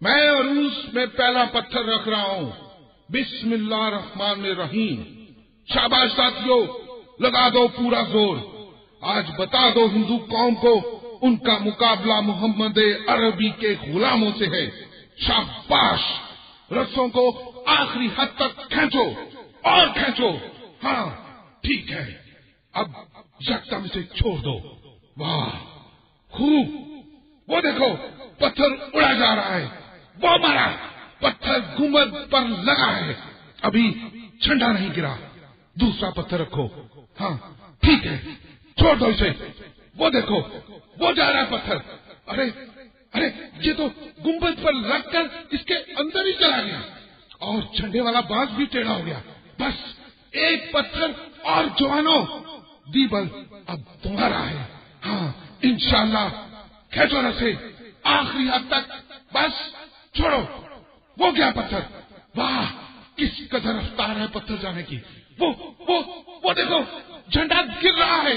میں عروس میں پہلا پتھر رکھ رہا ہوں، بسم اللہ الرحمن الرحیم۔ شاباش ساتھیو، لگا دو پورا زور۔ آج بتا دو ہندو قوم کو ان کا مقابلہ محمد عربی کے غلاموں سے ہے۔ شاباش، رسوں کو آخری حد تک کھینچو اور کھینچو۔ ہاں ٹھیک ہے، اب یکدم اسے چھوڑ دو۔ واہ خوب، وہ دیکھو پتھر اڑا جا رہا ہے، وہ مارا، پتھر گنبد پر لگا ہے، ابھی جھنڈا نہیں گرا۔ دوسرا پتھر رکھو۔ ہاں ٹھیک ہے، چھوڑ دو اسے، وہ دیکھو وہ جا رہا ہے پتھر۔ ارے ارے، یہ تو گنبد پر لگ کر اس کے اندر ہی چلا گیا اور جھنڈے والا بانس بھی ٹیڑھا ہو گیا۔ بس ایک پتھر اور جوانوں، دیبل اب تمہارا ہے۔ ہاں انشاءاللہ، کھینچو رسے آخری حد تک، بس چھوڑو۔ وہ گیا پتھر۔ واہ کس قدر رفتار ہے پتھر جانے کی۔ وہ دیکھو جھنڈا گر رہا ہے،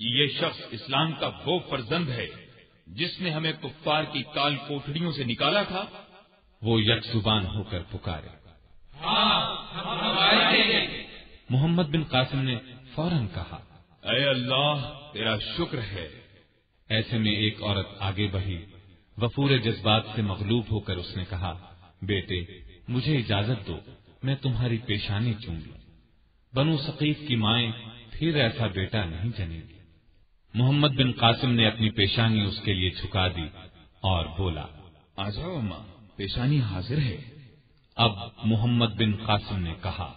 یہ شخص اسلام کا وہ فرزند ہے جس نے ہمیں کفار کی کال کوٹڑیوں سے نکالا تھا؟ وہ یک زبان ہو کر پکارے۔ محمد بن قاسم نے فوراً کہا، اے اللہ تیرا شکر ہے۔ ایسے میں ایک عورت آگے بڑھی، وفور جذبات سے مغلوب ہو کر اس نے کہا، بیٹے مجھے اجازت دو، میں تمہاری پیشانی چوم لوں۔ بنو ثقیف کی مائیں پھر ایسا بیٹا نہیں جنیں گی۔ محمد بن قاسم نے اپنی پیشانی اس کے لیے جھکا دی اور بولا، آ جاؤ اماں، پیشانی حاضر ہے۔ اب محمد بن قاسم نے کہا،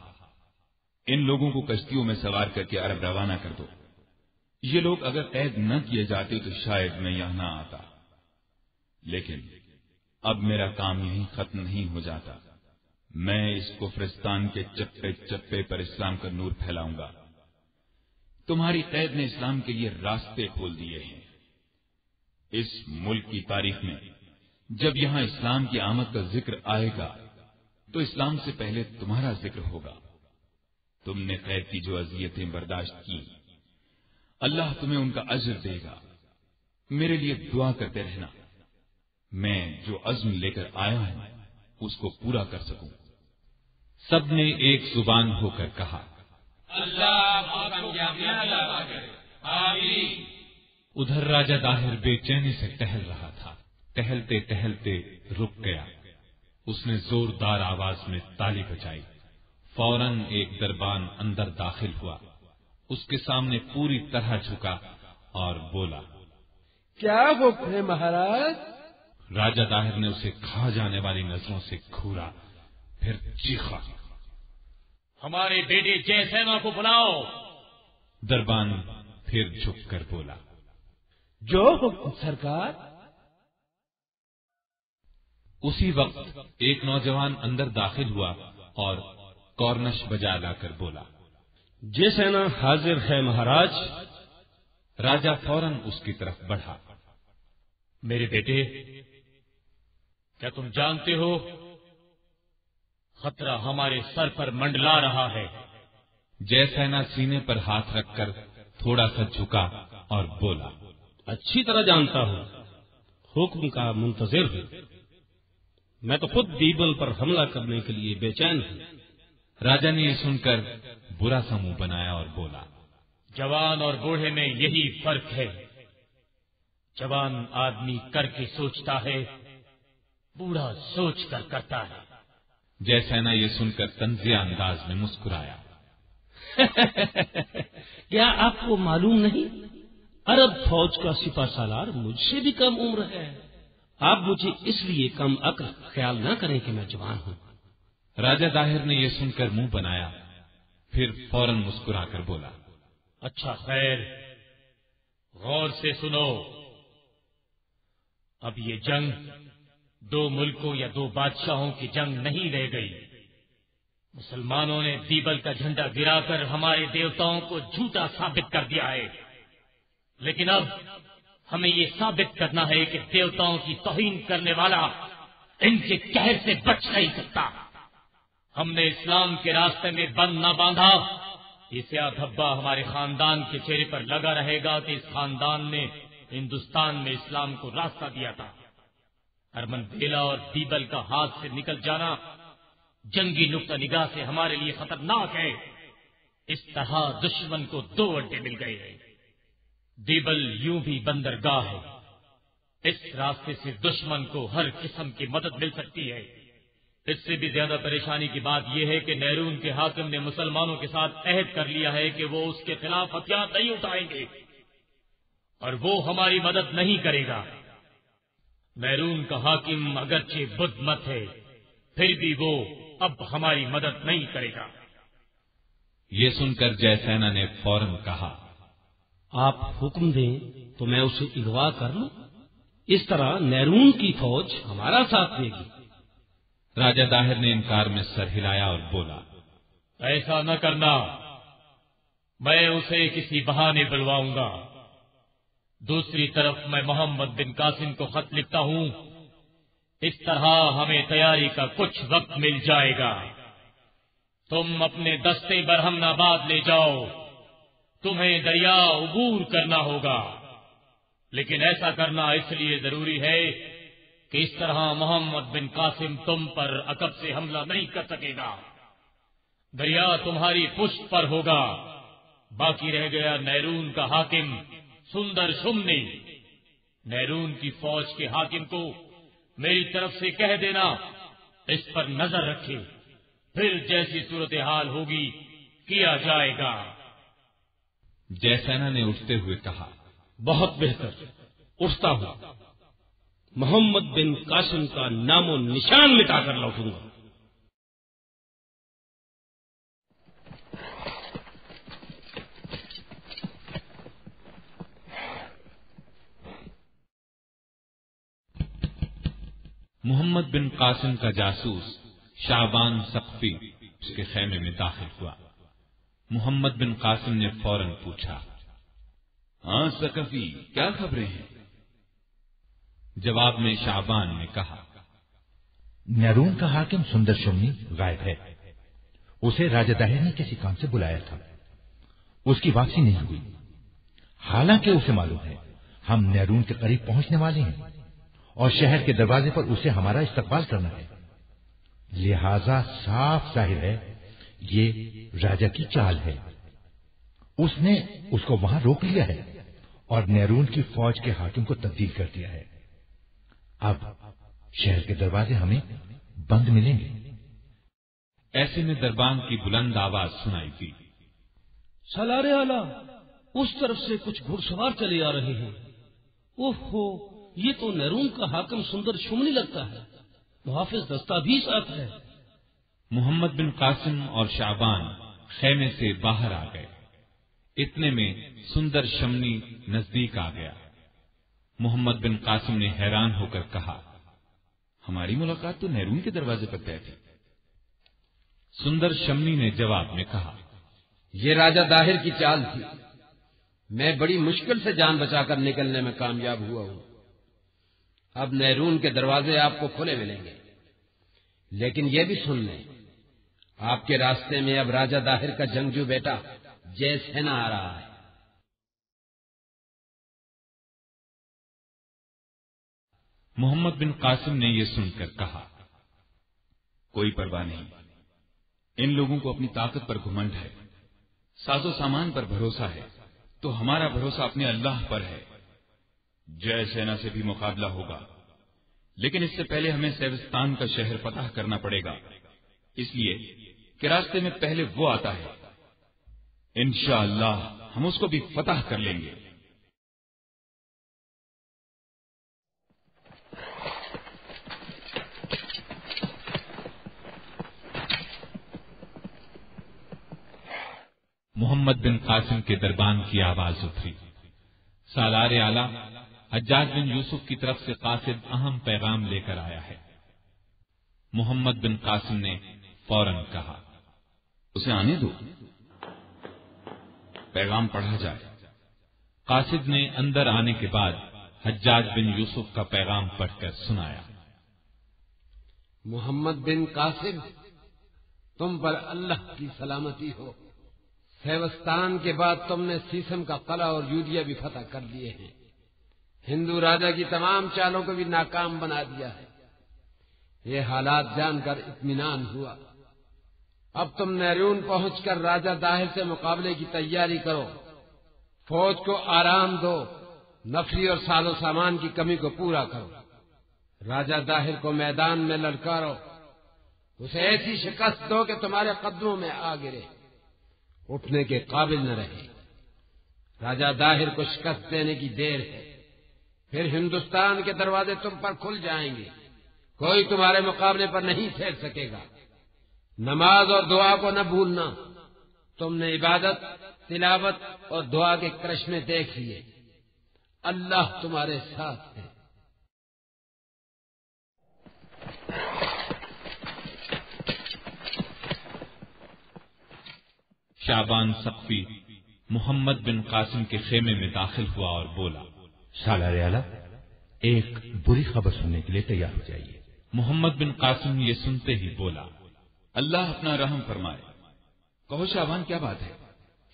ان لوگوں کو کشتیوں میں سوار کر کے عرب روانہ کر دو۔ یہ لوگ اگر قید نہ کیے جاتے تو شاید میں یہاں نہ آتا، لیکن اب میرا کام یہیں ختم نہیں ہو جاتا۔ میں اس کفرستان کے چپے چپے پر اسلام کا نور پھیلاؤں گا۔ تمہاری قید نے اسلام کے لیے راستے کھول دیے ہیں۔ اس ملک کی تاریخ میں جب یہاں اسلام کی آمد کا ذکر آئے گا تو اسلام سے پہلے تمہارا ذکر ہوگا۔ تم نے قید کی جو اذیتیں برداشت کی، اللہ تمہیں ان کا اجر دے گا۔ میرے لیے دعا کرتے رہنا، میں جو عزم لے کر آیا ہوں اس کو پورا کر سکوں۔ سب نے ایک زبان ہو کر کہا، آمین۔ ادھر راجہ داہر بے چینی سے ٹہل رہا تھا، ٹہلتے ٹہلتے رک گیا۔ اس نے زوردار آواز میں تالی بجائی۔ فوراً ایک دربان اندر داخل ہوا، اس کے سامنے پوری طرح جھکا اور بولا، کیا حکم ہے مہاراج؟ راجہ داہر نے اسے کھا جانے والی نظروں سے گھورا، پھر چیخا، ہمارے بیٹے جے سینا کو بلاؤ۔ دربان پھر جھک کر بولا، جو حکم سرکار۔ اسی وقت ایک نوجوان اندر داخل ہوا اور کورنش بجا لا کر بولا، جے سینا حاضر ہے مہاراج۔ راجہ فوراً اس کی طرف بڑھا۔ میرے بیٹے، کیا تم جانتے ہو خطرہ ہمارے سر پر منڈلا رہا ہے؟ جے سینا سینے پر ہاتھ رکھ کر تھوڑا سا جھکا اور بولا، اچھی طرح جانتا ہوں، حکم کا منتظر ہوں۔ میں تو خود بیبل پر حملہ کرنے کے لیے بے چین ہوں۔ راجہ نے یہ سن کر برا سا منہ بنایا اور بولا، جوان اور بوڑھے میں یہی فرق ہے، جوان آدمی کر کے سوچتا ہے، بوڑھا سوچ کر کرتا ہے۔ جے سینا یہ سن کر طنزیہ انداز میں مسکرایا۔ کیا آپ کو معلوم نہیں عرب فوج کا سپہ سالار مجھ سے بھی کم عمر ہے؟ آپ مجھے اس لیے کم عقل خیال نہ کریں کہ میں جوان ہوں۔ راجہ داہر نے یہ سن کر منہ بنایا، پھر فوراً مسکرا کر بولا، اچھا خیر، غور سے سنو۔ اب یہ جنگ دو ملکوں یا دو بادشاہوں کی جنگ نہیں رہ گئی۔ مسلمانوں نے دیبل کا جھنڈا گرا کر ہمارے دیوتاؤں کو جھوٹا ثابت کر دیا ہے، لیکن اب ہمیں یہ ثابت کرنا ہے کہ دیوتاؤں کی توہین کرنے والا ان کے قہر سے بچ نہیں سکتا۔ ہم نے اسلام کے راستے میں بند نہ باندھا، یہ سیاہ دھبا ہمارے خاندان کے چہرے پر لگا رہے گا کہ اس خاندان نے ہندوستان میں اسلام کو راستہ دیا تھا۔ ارمن بیلا اور دیبل کا ہاتھ سے نکل جانا جنگی نقطہ نگاہ سے ہمارے لیے خطرناک ہے۔ اس طرح دشمن کو دو اڈے مل گئے ہیں۔ دیبل یوں بھی بندرگاہ ہے، اس راستے سے دشمن کو ہر قسم کی مدد مل سکتی ہے۔ اس سے بھی زیادہ پریشانی کی بات یہ ہے کہ نیرون کے حاکم نے مسلمانوں کے ساتھ عہد کر لیا ہے کہ وہ اس کے خلاف ہتھیار نہیں اٹھائیں گے اور وہ ہماری مدد نہیں کرے گا۔ نیرون کا حاکم اگرچہ بدھ مت ہے، پھر بھی وہ اب ہماری مدد نہیں کرے گا۔ یہ سن کر جے سینا نے فوراً کہا، آپ حکم دیں تو میں اسے اغوا کر لوں، اس طرح نیرون کی فوج ہمارا ساتھ دے گی۔ راجہ داہر نے انکار میں سر ہلایا اور بولا، ایسا نہ کرنا، میں اسے کسی بہانے بلواؤں گا۔ دوسری طرف میں محمد بن قاسم کو خط لکھتا ہوں، اس طرح ہمیں تیاری کا کچھ وقت مل جائے گا۔ تم اپنے دستے برہمن آباد لے جاؤ، تمہیں دریا عبور کرنا ہوگا، لیکن ایسا کرنا اس لیے ضروری ہے کہ اس طرح محمد بن قاسم تم پر عقب سے حملہ نہیں کر سکے گا۔ دریا تمہاری پشت پر ہوگا، باقی رہ گیا نیرون کا حاکم سندر شمنی۔ نیرون کی فوج کے حاکم کو میری طرف سے کہہ دینا اس پر نظر رکھے، پھر جیسی صورتحال ہوگی کیا جائے گا۔ جے سینا نے اٹھتے ہوئے کہا، بہت بہتر، اٹھتا ہوں، محمد بن قاسم کا نام و نشان مٹا کر لوٹوں گا۔ محمد بن قاسم کا جاسوس شعبان ثقفی اس کے خیمے میں داخل ہوا۔ محمد بن قاسم نے فوراً پوچھا، ہاں ثقفی، کیا خبریں ہیں؟ جواب میں شعبان نے کہا، نیرون کا حاکم سندر شمنی غائب ہے، اسے راجہ داہر نے کسی کام سے بلایا تھا، اس کی واپسی نہیں ہوئی، حالانکہ اسے معلوم ہے ہم نیرون کے قریب پہنچنے والے ہیں اور شہر کے دروازے پر اسے ہمارا استقبال کرنا ہے، لہذا صاف ظاہر ہے یہ راجہ کی چال ہے۔ اس نے اس کو وہاں روک لیا ہے اور نیرون کی فوج کے حاکم کو تبدیل کر دیا ہے۔ اب شہر کے دروازے ہمیں بند ملیں گے۔ ایسے میں دربان کی بلند آواز سنائی دی، سالار اعلیٰ، اس طرف سے کچھ گھڑ سوار چلے آ رہے ہیں۔ اوہو، یہ تو نیرون کا حاکم سندر شمنی لگتا ہے، محافظ دستہ بھی ساتھ ہے۔ محمد بن قاسم اور شعبان خیمے سے باہر آ گئے، اتنے میں سندر شمنی نزدیک آ گیا۔ محمد بن قاسم نے حیران ہو کر کہا، ہماری ملاقات تو نیرون کے دروازے پر طے تھی۔ سندر شمنی نے جواب میں کہا، یہ راجہ داہر کی چال تھی، میں بڑی مشکل سے جان بچا کر نکلنے میں کامیاب ہوا ہوں۔ اب نیرون کے دروازے آپ کو کھلے ملیں گے، لیکن یہ بھی سن لیں، آپ کے راستے میں اب راجہ داہر کا جنگجو بیٹا جے سینا آ رہا ہے۔ محمد بن قاسم نے یہ سن کر کہا، کوئی پرواہ نہیں، ان لوگوں کو اپنی طاقت پر گھمنڈ ہے، ساز و سامان پر بھروسہ ہے، تو ہمارا بھروسہ اپنے اللہ پر ہے۔ جے سینا سے بھی مقابلہ ہوگا، لیکن اس سے پہلے ہمیں سیوستان کا شہر فتح کرنا پڑے گا، اس لیے کہ راستے میں پہلے وہ آتا ہے، انشاءاللہ ہم اس کو بھی فتح کر لیں گے۔ محمد بن قاسم کے دربان کی آواز اٹھی، سالار اعلیٰ حجاج بن یوسف کی طرف سے قاصد اہم پیغام لے کر آیا ہے۔ محمد بن قاسم نے فوراً کہا، اسے آنے دو، پیغام پڑھا جائے۔ قاصد نے اندر آنے کے بعد حجاج بن یوسف کا پیغام پڑھ کر سنایا، محمد بن قاسم، تم پر اللہ کی سلامتی ہو۔ سیوستان کے بعد تم نے سیسم کا قلعہ اور یودیا بھی فتح کر لیے ہیں، ہندو راجا کی تمام چالوں کو بھی ناکام بنا دیا ہے۔ یہ حالات جان کر اطمینان ہوا۔ اب تم نیرون پہنچ کر راجہ داہر سے مقابلے کی تیاری کرو، فوج کو آرام دو، نفری اور ساز و سامان کی کمی کو پورا کرو، راجہ داہر کو میدان میں للکارو، اسے ایسی شکست دو کہ تمہارے قدموں میں آ گرے، اٹھنے کے قابل نہ رہے۔ راجہ داہر کو شکست دینے کی دیر ہے، پھر ہندوستان کے دروازے تم پر کھل جائیں گے، کوئی تمہارے مقابلے پر نہیں ٹھہر سکے گا۔ نماز اور دعا کو نہ بھولنا، تم نے عبادت، تلاوت اور دعا کے کرشمے دیکھ لیے، اللہ تمہارے ساتھ ہے۔ شعبان ثقفی محمد بن قاسم کے خیمے میں داخل ہوا اور بولا، سالار اعلیٰ، ایک بری خبر سننے کے لیے تیار ہو جائیے۔ محمد بن قاسم یہ سنتے ہی بولا، اللہ اپنا رحم فرمائے، کہو شعبان کیا بات ہے؟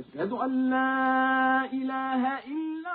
أشهد أن لا إله إلا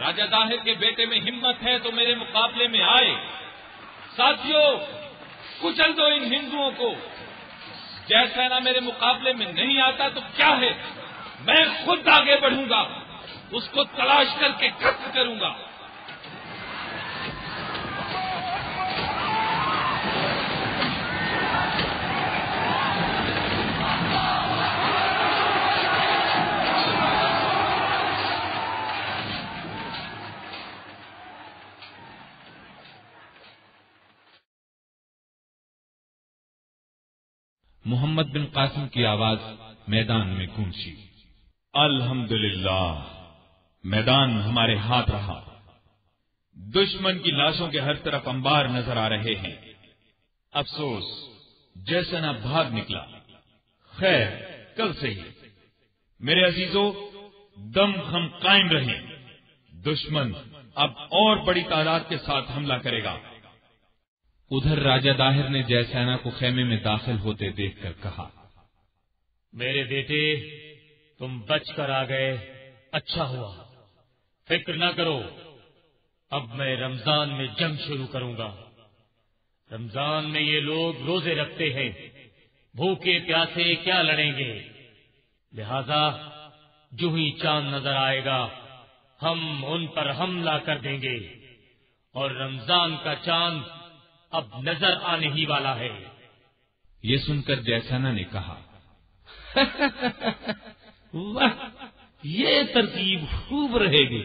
راجہ داہر کے بیٹے میں ہمت ہے تو میرے مقابلے میں آئے. ساتھیوں، کچل دو ان ہندوؤں کو. جے سینا میرے مقابلے میں نہیں آتا تو کیا ہے، میں خود آگے بڑھوں گا، اس کو تلاش کر کے قتل کروں گا. محمد بن قاسم کی آواز میدان میں گونجی. الحمدللہ، میدان ہمارے ہاتھ رہا. دشمن کی لاشوں کے ہر طرف انبار نظر آ رہے ہیں. افسوس جیسا نہ بھاگ نکلا. خیر، کل سے ہی میرے عزیزوں دم خم قائم رہیں. دشمن اب اور بڑی تعداد کے ساتھ حملہ کرے گا. ادھر راجہ داہر نے جے سینا کو خیمے میں داخل ہوتے دیکھ کر کہا، میرے بیٹے، تم بچ کر آ گئے، اچھا ہوا. فکر نہ کرو، اب میں رمضان میں جنگ شروع کروں گا. رمضان میں یہ لوگ روزے رکھتے ہیں، بھوکے پیاسے کیا لڑیں گے. لہذا جو ہی چاند نظر آئے گا ہم ان پر حملہ کر دیں گے، اور رمضان کا چاند اب نظر آنے ہی والا ہے. یہ سن کر جے سینا نے کہا، واہ، یہ ترکیب خوب رہے گی.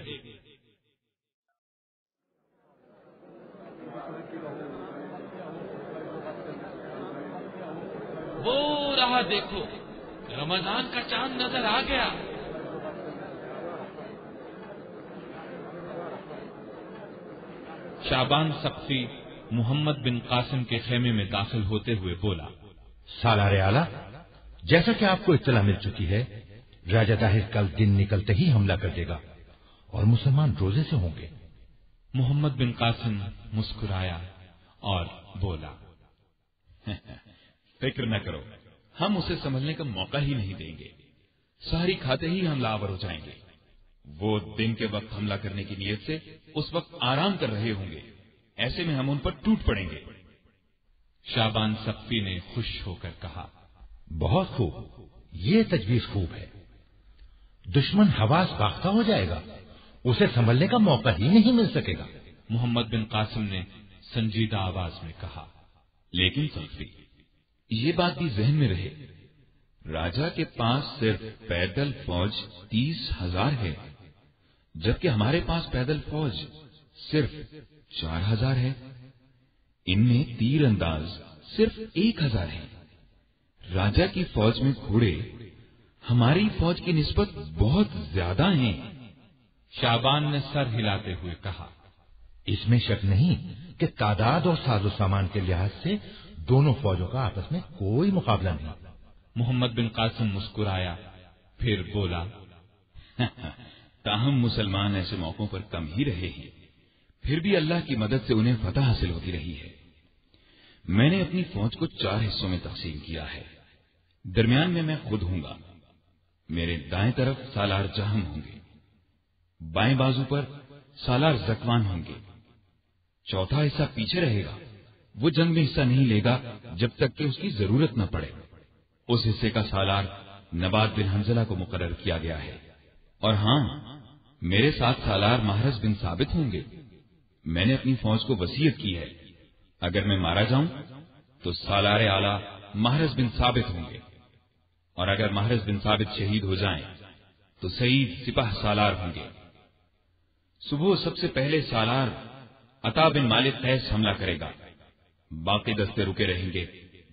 وہ رہا دیکھو، رمضان کا چاند نظر آ گیا. شعبان سقفی محمد بن قاسم کے خیمے میں داخل ہوتے ہوئے بولا، سالار اعلیٰ، جیسا کہ آپ کو اطلاع مل چکی ہے، راجہ طاہر کل دن نکلتے ہی حملہ کر دے گا اور مسلمان روزے سے ہوں گے. محمد بن قاسم مسکرایا اور بولا، فکر نہ کرو، ہم اسے سنبھلنے کا موقع ہی نہیں دیں گے. ساری کھاتے ہی حملہ آور ہو جائیں گے. وہ دن کے وقت حملہ کرنے کی نیت سے اس وقت آرام کر رہے ہوں گے. ایسے میں ہم ان پر ٹوٹ پڑیں گے. شعبان سقفی نے خوش ہو کر کہا، بہت خوب، یہ تجویز خوب ہے. دشمن حواس باختہ ہو جائے گا، اسے سنبھلنے کا موقع ہی نہیں مل سکے گا. محمد بن قاسم نے سنجیدہ آواز میں کہا، لیکن سقفی، یہ بات بھی ذہن میں رہے، راجا کے پاس صرف پیدل فوج 30,000 ہے، جبکہ ہمارے پاس پیدل فوج صرف 4,000 ہے. ان میں تیر انداز صرف 1,000 ہے. راجا کی فوج میں گھوڑے ہماری فوج کی نسبت بہت زیادہ ہیں. شعبان نے سر ہلاتے ہوئے کہا، اس میں شک نہیں کہ تعداد اور ساز و سامان کے لحاظ سے دونوں فوجوں کا آپس میں کوئی مقابلہ نہیں. محمد بن قاسم مسکرایا، پھر بولا، تاہم مسلمان ایسے موقعوں پر کم ہی رہے ہیں، پھر بھی اللہ کی مدد سے انہیں فتح حاصل ہوتی رہی ہے. میں نے اپنی فوج کو 4 حصوں میں تقسیم کیا ہے. درمیان میں خود ہوں گا. میرے دائیں طرف سالار جہم ہوں گے، بائیں بازو پر سالار زکوان ہوں گے. چوتھا حصہ پیچھے رہے گا، وہ جنگ میں حصہ نہیں لے گا جب تک کہ اس کی ضرورت نہ پڑے. اس حصے کا سالار نبات بن حنزلہ کو مقرر کیا گیا ہے. اور ہاں، میرے ساتھ سالار محرز بن ثابت ہوں گے. میں نے اپنی فوج کو وصیت کی ہے، اگر میں مارا جاؤں تو سالار اعلیٰ محرز بن ثابت ہوں گے، اور اگر محرز بن ثابت شہید ہو جائیں تو سعید سپاہ سالار ہوں گے. صبح سب سے پہلے سالار عطا بن مالک قیس حملہ کرے گا. باقی دستے رکے رہیں گے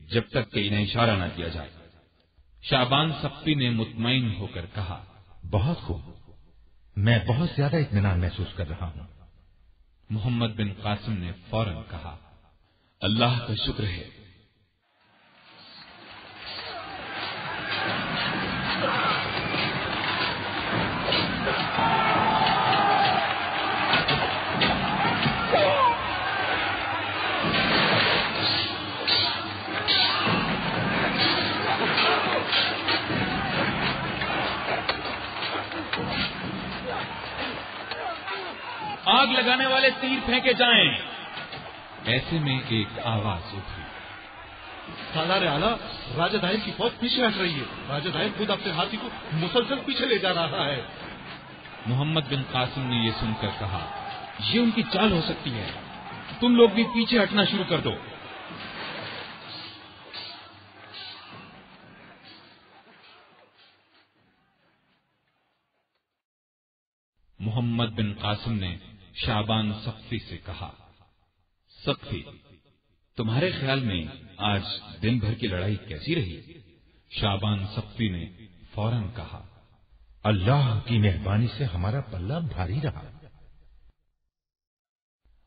جب تک کہ انہیں اشارہ نہ کیا جائے. شعبان سقفی نے مطمئن ہو کر کہا، بہت خوب، میں بہت زیادہ اطمینان محسوس کر رہا ہوں. محمد بن قاسم نے فوراً کہا، اللہ کا شکر ہے. آگ لگانے والے تیر پھینکے جائیں۔ ایسے میں ایک آواز اٹھی، سالار اعلیٰ، راجہ داہر کی فوج پیچھے ہٹ رہی ہے، راجہ داہر خود اپنے ہاتھی کو مسلسل پیچھے لے جا رہا ہے۔ محمد بن قاسم نے یہ سن کر کہا، یہ ان کی چال ہو سکتی ہے، تم لوگ بھی پیچھے ہٹنا شروع کر دو۔ محمد بن قاسم نے شعبان سقفی سے کہا، سقفی، تمہارے خیال میں آج دن بھر کی لڑائی کیسی رہی؟ شعبان سقفی نے فوراً کہا، اللہ کی مہربانی سے ہمارا پلہ بھاری رہا۔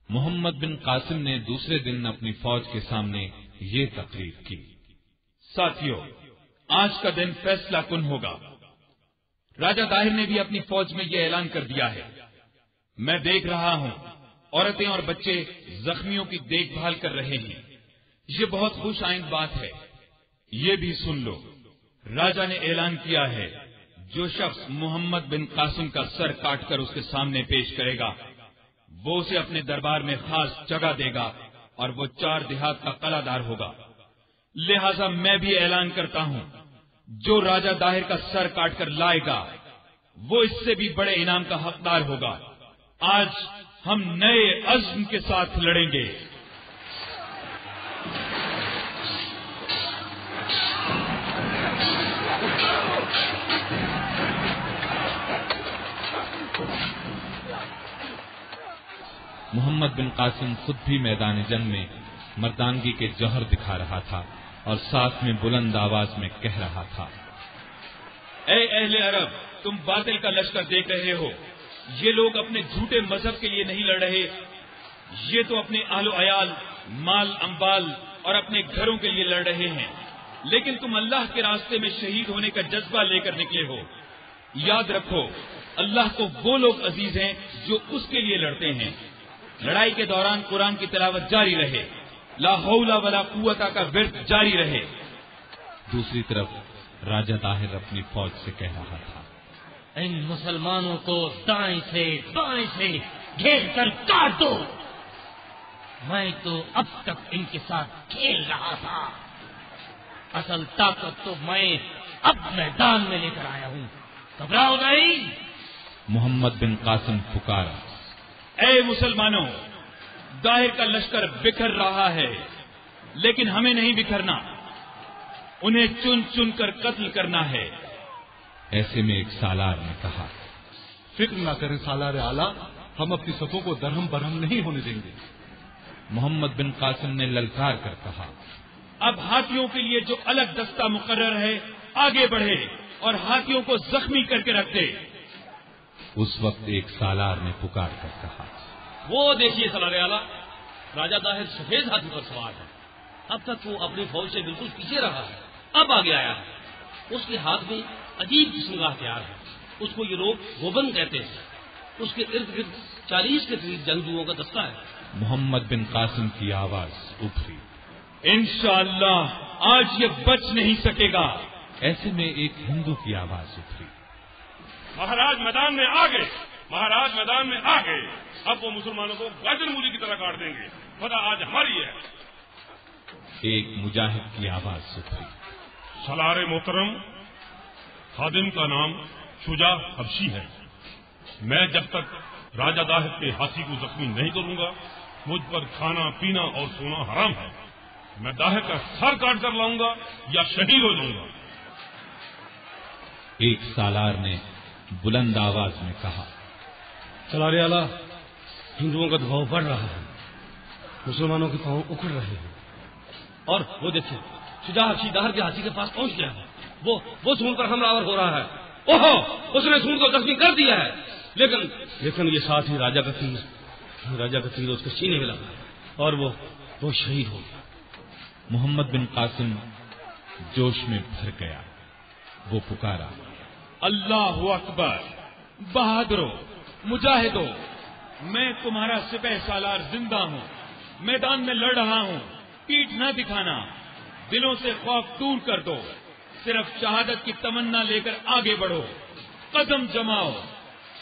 محمد بن قاسم نے دوسرے دن اپنی فوج کے سامنے یہ تقریر کی، ساتھیوں، آج کا دن فیصلہ کن ہوگا۔ راجہ داہر نے بھی اپنی فوج میں یہ اعلان کر دیا ہے۔ میں دیکھ رہا ہوں عورتیں اور بچے زخمیوں کی دیکھ بھال کر رہے ہیں، یہ بہت خوش آئند بات ہے۔ یہ بھی سن لو، راجہ نے اعلان کیا ہے، جو شخص محمد بن قاسم کا سر کاٹ کر اس کے سامنے پیش کرے گا وہ اسے اپنے دربار میں خاص جگہ دے گا اور وہ 4 دیہات کا قلعہ دار ہوگا۔ لہذا میں بھی اعلان کرتا ہوں، جو راجہ داہر کا سر کاٹ کر لائے گا وہ اس سے بھی بڑے انعام کا حقدار ہوگا۔ آج ہم نئے عزم کے ساتھ لڑیں گے۔ محمد بن قاسم خود بھی میدان جنگ میں مردانگی کے جوہر دکھا رہا تھا اور ساتھ میں بلند آواز میں کہہ رہا تھا، اے اہل عرب، تم باطل کا لشکر دیکھ رہے ہو۔ یہ لوگ اپنے جھوٹے مذہب کے لیے نہیں لڑ رہے، یہ تو اپنے اہل و عیال، مال اموال اور اپنے گھروں کے لیے لڑ رہے ہیں۔ لیکن تم اللہ کے راستے میں شہید ہونے کا جذبہ لے کر نکلے ہو۔ یاد رکھو، اللہ کو وہ لوگ عزیز ہیں جو اس کے لیے لڑتے ہیں۔ لڑائی کے دوران قرآن کی تلاوت جاری رہے، لا حول ولا قوت کا ورد جاری رہے۔ دوسری طرف راجہ طاہر اپنی فوج سے کہہ رہا تھا، ان مسلمانوں کو دائیں سے بائیں سے گھیر کر کاٹ دو۔ میں تو اب تک ان کے ساتھ کھیل رہا تھا، اصل طاقت تو میں اب میدان میں لے کر آیا ہوں، گھبراؤ نہیں۔ محمد بن قاسم پکارا، اے مسلمانوں، داہر کا لشکر بکھر رہا ہے، لیکن ہمیں نہیں بکھرنا، انہیں چن چن کر قتل کرنا ہے۔ ایسے میں ایک سالار نے کہا، فکر نہ کریں سالار اعلیٰ، ہم اپنی صفوں کو درہم برہم نہیں ہونے دیں گے۔ محمد بن قاسم نے للکار کر کہا، اب ہاتھیوں کے لیے جو الگ دستہ مقرر ہے آگے بڑھے اور ہاتھیوں کو زخمی کر کے رکھ دے۔ اس وقت ایک سالار نے پکار کر کہا، وہ دیکھیے سالار اعلیٰ، راجہ طاہر سفید ہاتھی پر سوار ہے۔ اب تک وہ اپنی فوج سے بالکل پیچھے رہا ہے، اب آگے آیا ہے۔ اس کے ہاتھ میں عجیب قسم کا ہتھیار ہے، اس کو یہ لوگ گوبند کہتے ہیں۔ اس کے ارد گرد 40 کے قریب جنگجوؤں کا دستہ ہے۔ محمد بن قاسم کی آواز اٹھی، انشاءاللہ آج یہ بچ نہیں سکے گا۔ ایسے میں ایک ہندو کی آواز اٹھی، مہاراج میدان میں آ گئے، مہاراج میدان میں آ گئے، اب وہ مسلمانوں کو گاجر مولی کی طرح کاٹ دیں گے، خدا آج ہماری ہے۔ ایک مجاہد کی آواز اٹھی، سالار محترم، خادم کا نام شجاع حبشی ہے۔ میں جب تک راجہ داہر کے ہاتھی کو زخمی نہیں کروں گا، مجھ پر کھانا پینا اور سونا حرام ہے۔ میں داہر کا سر کاٹ کر لاؤں گا یا شہید ہو جاؤں گا۔ ایک سالار نے بلند آواز میں کہا، سالار اعلیٰ، ہندوؤں کا دباؤ بڑھ رہا ہے، مسلمانوں کے پاؤں اکھڑ رہے ہیں، اور وہ دیکھیں شجاع حبشی داہر کے ہاتھی کے پاس پہنچ گیا ہے، وہ سونڈ پر حملہ آور ہو رہا ہے۔ اوہو، اس نے سونڈ کو زخمی کر دیا ہے، لیکن یہ ساتھ ہی راجہ کا تیر اس کے سینے میں لگا اور وہ شہید ہو گیا۔ محمد بن قاسم جوش میں بھر گیا، وہ پکارا، اللہ اکبر، بہادروں، مجاہدوں، میں تمہارا سپہ سالار زندہ ہوں، میدان میں لڑ رہا ہوں، پیٹھ نہ دکھانا، دلوں سے خوف دور کر دو، صرف شہادت کی تمنا لے کر آگے بڑھو، قدم جماؤ،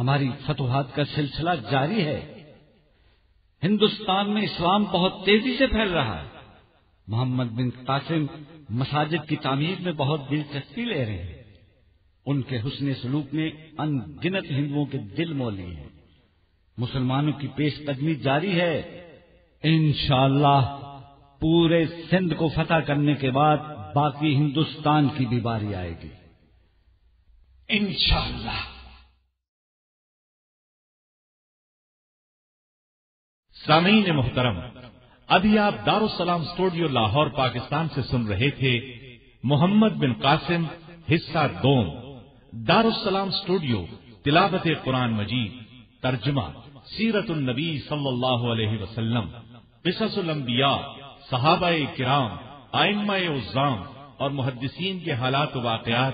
ہماری فتوحات کا سلسلہ جاری ہے۔ ہندوستان میں اسلام بہت تیزی سے پھیل رہا ہے۔ محمد بن قاسم مساجد کی تعمیر میں بہت دلچسپی لے رہے ہیں۔ ان کے حسن سلوک نے ان گنت ہندوؤں کے دل مول لیے ہیں۔ مسلمانوں کی پیش قدمی جاری ہے۔ انشاءاللہ پورے سندھ کو فتح کرنے کے بعد باقی ہندوستان کی بھی باری آئے گی انشاءاللہ۔ سامعین محترم، ابھی آپ دارالسلام اسٹوڈیو لاہور پاکستان سے سن رہے تھے محمد بن قاسم حصہ دوم۔ دارالسلام اسٹوڈیو تلاوت قرآن مجید، ترجمہ سیرت النبی صلی اللہ علیہ وسلم، قصص الانبیاء، صحابہ کرام، ائمہ اعظام اور محدثین کے حالات و واقعات،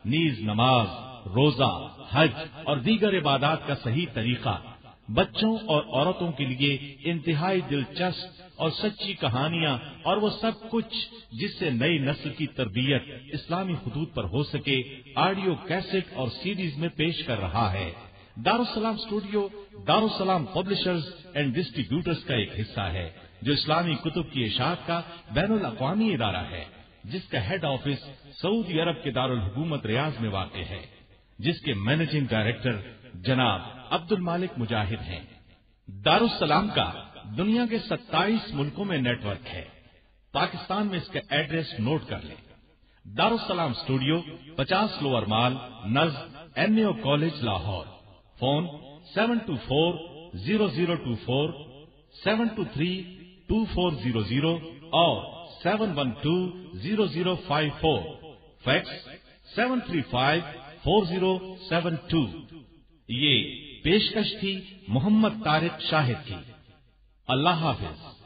نیز نماز، روزہ، حج اور دیگر عبادات کا صحیح طریقہ، بچوں اور عورتوں کے لیے انتہائی دلچسپ اور سچی کہانیاں اور وہ سب کچھ جس سے نئی نسل کی تربیت اسلامی حدود پر ہو سکے، آڈیو کیسٹ اور سیڈیز میں پیش کر رہا ہے۔ دارالسلام اسٹوڈیو دارالسلام پبلشرز اینڈ ڈسٹریبیوٹرز کا ایک حصہ ہے جو اسلامی کتب کی اشاعت کا بین الاقوامی ادارہ ہے، جس کا ہیڈ آفس سعودی عرب کے دارالحکومت ریاض میں واقع ہے، جس کے مینیجنگ ڈائریکٹر جناب عبد المالک مجاہد ہیں۔ دارالسلام کا دنیا کے 27 ملکوں میں نیٹ ورک ہے۔ پاکستان میں اس کا ایڈریس نوٹ کر لیں۔ دارالسلام اسٹوڈیو 50 لوور مال نزد NAO کالج لاہور۔ فون 724-0024 723-2400 اور 712-0054۔ فیکس 735-4072۔ یہ پیشکش تھی محمد طارق شاہد کی۔ اللہ حافظ۔